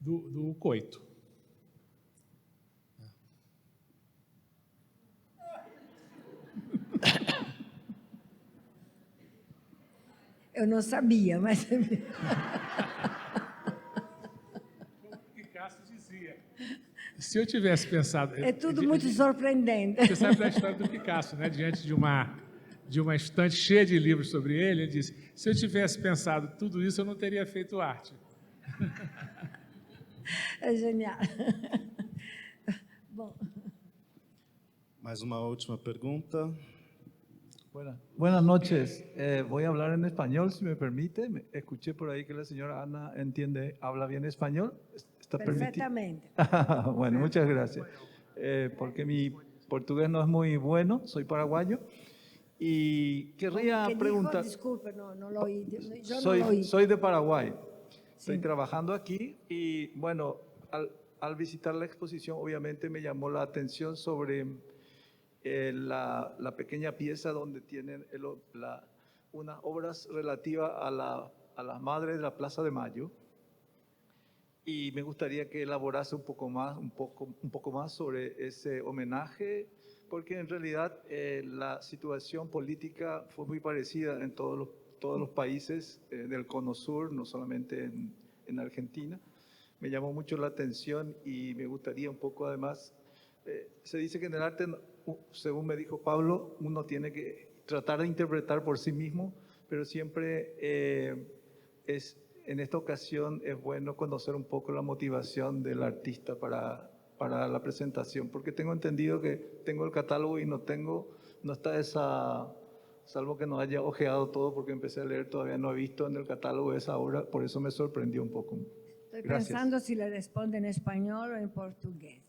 do coito. Eu não sabia, mas... Como Picasso dizia. Se eu tivesse pensado... É tudo muito surpreendente. Você sabe da história do Picasso, né? Diante de uma estante cheia de livros sobre ele, ele disse, se eu tivesse pensado tudo isso, eu não teria feito arte. É genial. Bom. Mais uma última pergunta. Buenas noches. Voy a hablar en español, si me permite. Escuché por ahí que la señora Ana habla bien español. ¿Está permitido? Perfectamente. Bueno, muchas gracias. Porque mi portugués no es muy bueno, soy paraguayo. Y querría preguntar... Disculpe, no lo oí. Yo no lo oí. Soy de Paraguay. Estoy Sí. trabajando aquí y, bueno, al visitar la exposición, obviamente me llamó la atención sobre la pequeña pieza donde tienen unas obras relativas a la madre de la Plaza de Mayo. y me gustaría que elaborase un poco más sobre ese homenaje, porque en realidad la situación política fue muy parecida en todos los países del Cono Sur, no solamente en Argentina. Me llamó mucho la atención y me gustaría un poco además, se dice que en el arte, según me dijo Pablo, uno tiene que tratar de interpretar por sí mismo, pero siempre en esta ocasión es bueno conocer un poco la motivación del artista para la presentación, porque tengo entendido que tengo el catálogo y no está esa, salvo que no haya ojeado todo, porque empecé a leer, todavía no he visto en el catálogo esa obra, por eso me sorprendió un poco. Estoy Gracias. pensando si le responde en español o en portugués.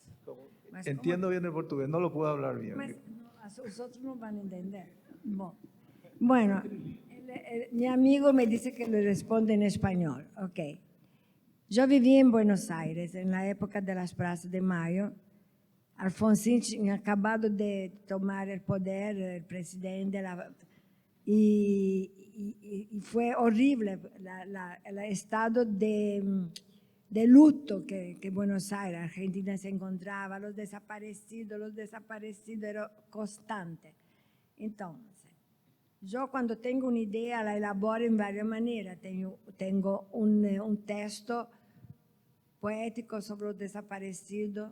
Mas Entiendo bien el portugués, no lo puedo hablar bien. Mas os outros não vão entender. Bom, bueno, mi amigo me dice que le responde en español. Ok. Yo viví en Buenos Aires en la época de las Plazas de Mayo. Alfonsín tinha acabado de tomar el poder, el presidente, y fue horrible el estado de luto que Buenos Aires, Argentina se encontraba, los desaparecidos, era constante. Entonces, yo cuando tengo una idea la elaboro en varias maneras. Tengo un texto poético sobre los desaparecidos,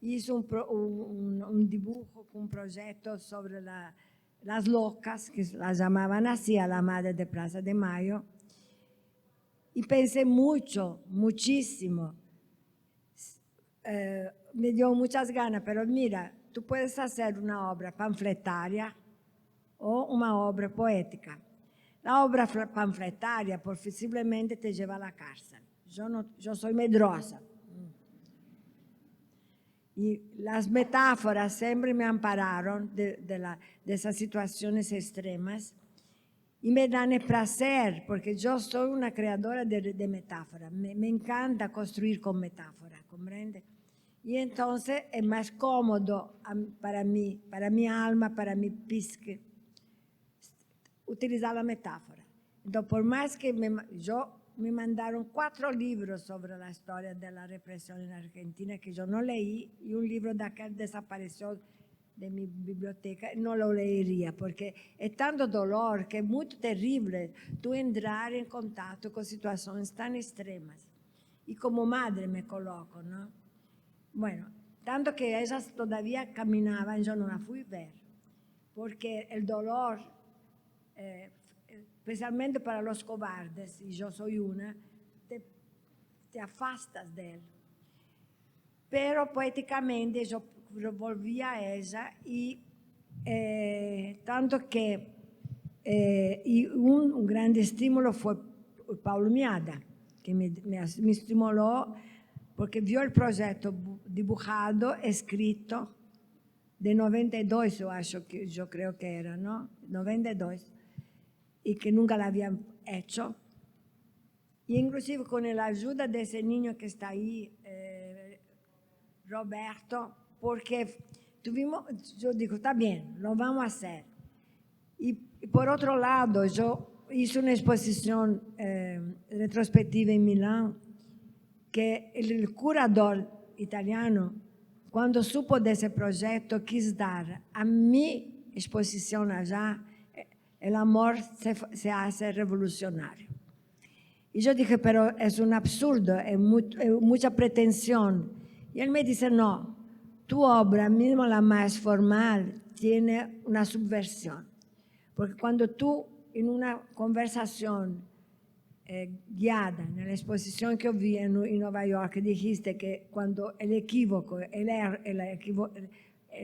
hice un dibujo con un proyecto sobre las locas, que las llamaban así, a la madre de Plaza de Mayo. Y pensé muchísimo. Me dio muchas ganas, pero mira, tú puedes hacer una obra panfletaria o una obra poética. La obra panfletaria posiblemente te lleva a la cárcel. Yo soy medrosa. Y las metáforas siempre me ampararon de esas situaciones extremas. Y me dan el placer, porque yo soy una creadora de metáforas. Me encanta construir con metáforas, ¿comprende? Y entonces es más cómodo para mí, para mi alma, para mi psique, utilizar la metáfora. Entonces, por más que me mandaron 4 libros sobre la historia de la represión en Argentina que yo no leí, y un libro de aquel desapareció de mi biblioteca, no lo leería, porque es tanto dolor que es muy terrible tú entrar en contacto con situaciones tan extremas. Y como madre me coloco, ¿no? Bueno, tanto que ellas todavía caminaban, yo no la fui a ver, porque el dolor, especialmente para los cobardes, y yo soy una, te afastas de él. Pero poéticamente yo volví a ella y tanto que y un grande estímulo fue Paulo Miada, que me estimuló porque vio el proyecto dibujado, escrito, de 92, yo creo que era, ¿no? 92, y que nunca la habían hecho. Y inclusive con la ayuda de ese niño que está ahí, Roberto, porque yo digo, está bien, lo vamos a hacer. Y por otro lado, yo hice una exposición retrospectiva en Milán, que el curador italiano, cuando supo de ese proyecto, quis dar a mi exposición allá, el amor se hace revolucionario. Y yo dije, pero es un absurdo, es mucha pretensión. Y él me dice, no, tu obra, mismo la más formal, tiene una subversión. Porque cuando tú, en una conversación guiada, en la exposición que yo vi en Nueva York, dijiste que cuando el equívoco, el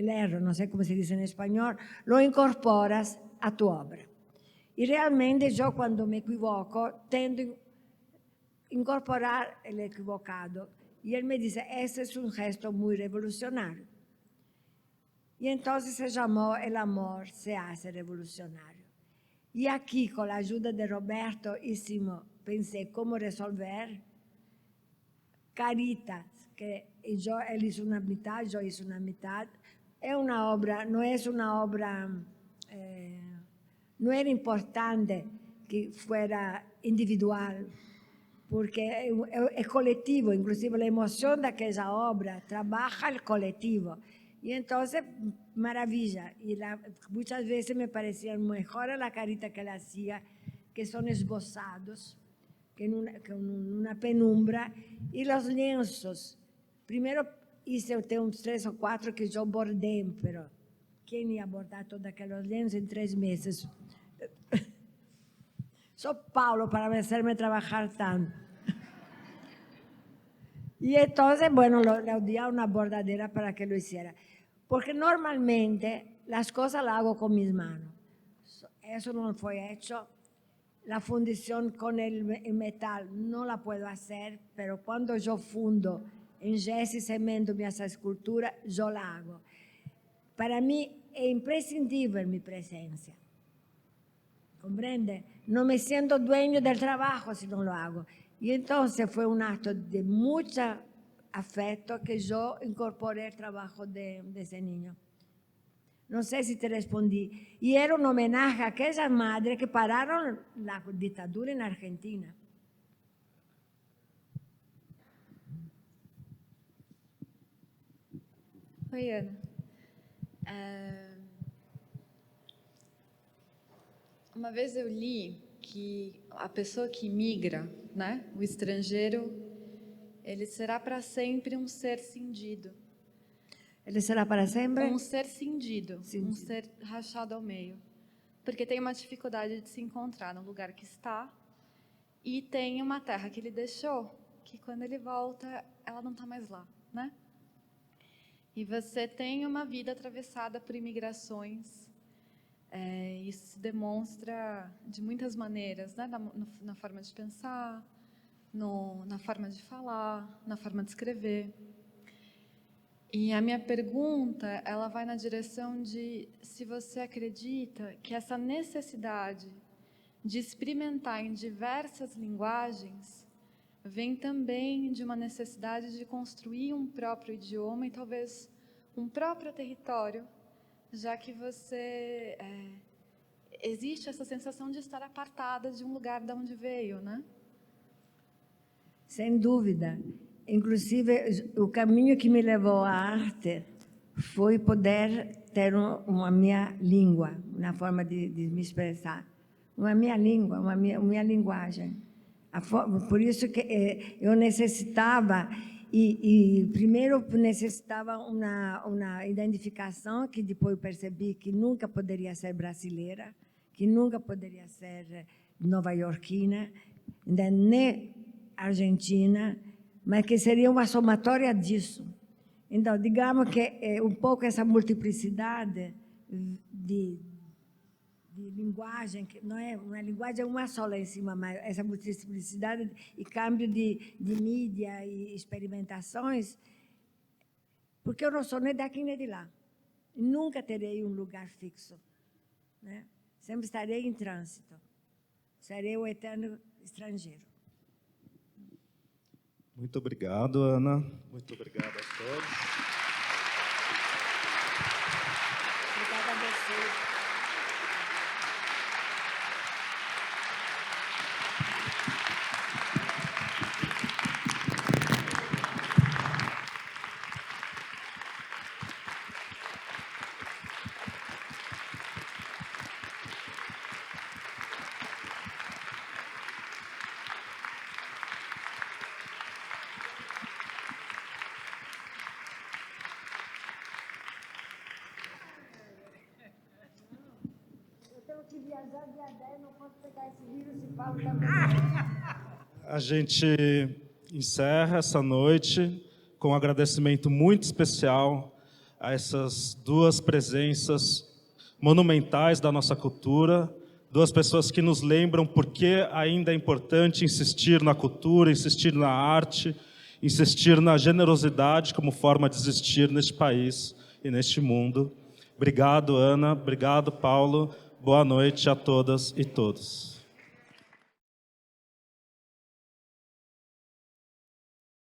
error, no sé cómo se dice en español, lo incorporas a tu obra. Y realmente yo cuando me equivoco, tendo a incorporar el equivocado. Y él me dice, ese es un gesto muy revolucionario. Y entonces se llamó El amor se hace revolucionario. Y aquí, con la ayuda de Roberto, pensé cómo resolver. Caritas, que él hizo una mitad, yo hice una mitad. Es una obra, no es una obra, no era importante que fuera individual, porque é coletivo, inclusive a emoção daquela obra trabalha o coletivo. E então, maravilha. E muitas vezes me parecia melhor a carita que ela fazia, que são esboçados, que numa penumbra, e os lenços. Primeiro, eu tenho uns 3 ou 4 que eu bordei, mas quem ia bordar todos aqueles lenços em 3 meses? Sou Paulo para me hacerme trabalhar tanto. E então, bueno, le di uma bordadeira para que lo hiciera. Porque normalmente as coisas las hago com mis manos. Eso no foi hecho. La fundición con el metal no la puedo hacer, pero cuando yo fundo en yeso y cemento mi escultura, yo la hago. Para mí es imprescindible mi presencia. ¿Comprende? No me siento dueño del trabajo si no lo hago. Y entonces fue un acto de mucho afecto que yo incorporé el trabajo de ese niño. No sé si te respondí. Y era un homenaje a aquellas madres que pararon la dictadura en Argentina. Oi, Ana. Uma vez eu li que a pessoa que migra, né, o estrangeiro, ele será para sempre um ser cindido. Ele será para sempre? Um ser cindido, um ser rachado ao meio. Porque tem uma dificuldade de se encontrar no lugar que está e tem uma terra que ele deixou, que quando ele volta, ela não está mais lá, né? E você tem uma vida atravessada por imigrações. Isso se demonstra de muitas maneiras, né? Na forma de pensar, na forma de falar, na forma de escrever. E a minha pergunta, ela vai na direção de se você acredita que essa necessidade de experimentar em diversas linguagens vem também de uma necessidade de construir um próprio idioma e talvez um próprio território, já que você existe essa sensação de estar apartada de um lugar de onde veio, né? Sem dúvida. Inclusive, o caminho que me levou à arte foi poder ter uma minha língua, uma forma de me expressar. Uma minha língua, uma minha linguagem. Por isso que eu necessitava, e primeiro necessitava uma identificação que depois percebi que nunca poderia ser brasileira, que nunca poderia ser nova-iorquina, nem argentina, mas que seria uma somatória disso. Então, digamos que um pouco essa multiplicidade de linguagem, que não é uma linguagem uma só lá em cima, mas essa multiplicidade e câmbio de mídia e experimentações, porque eu não sou nem daqui nem de lá. Nunca terei um lugar fixo, né? Sempre estarei em trânsito. Serei o eterno estrangeiro. Muito obrigado, Ana. Muito obrigado a todos. Obrigada a vocês. A gente encerra essa noite com um agradecimento muito especial a essas duas presenças monumentais da nossa cultura, duas pessoas que nos lembram por que ainda é importante insistir na cultura, insistir na arte, insistir na generosidade como forma de existir neste país e neste mundo. Obrigado, Ana. Obrigado, Paulo. Boa noite a todas e todos.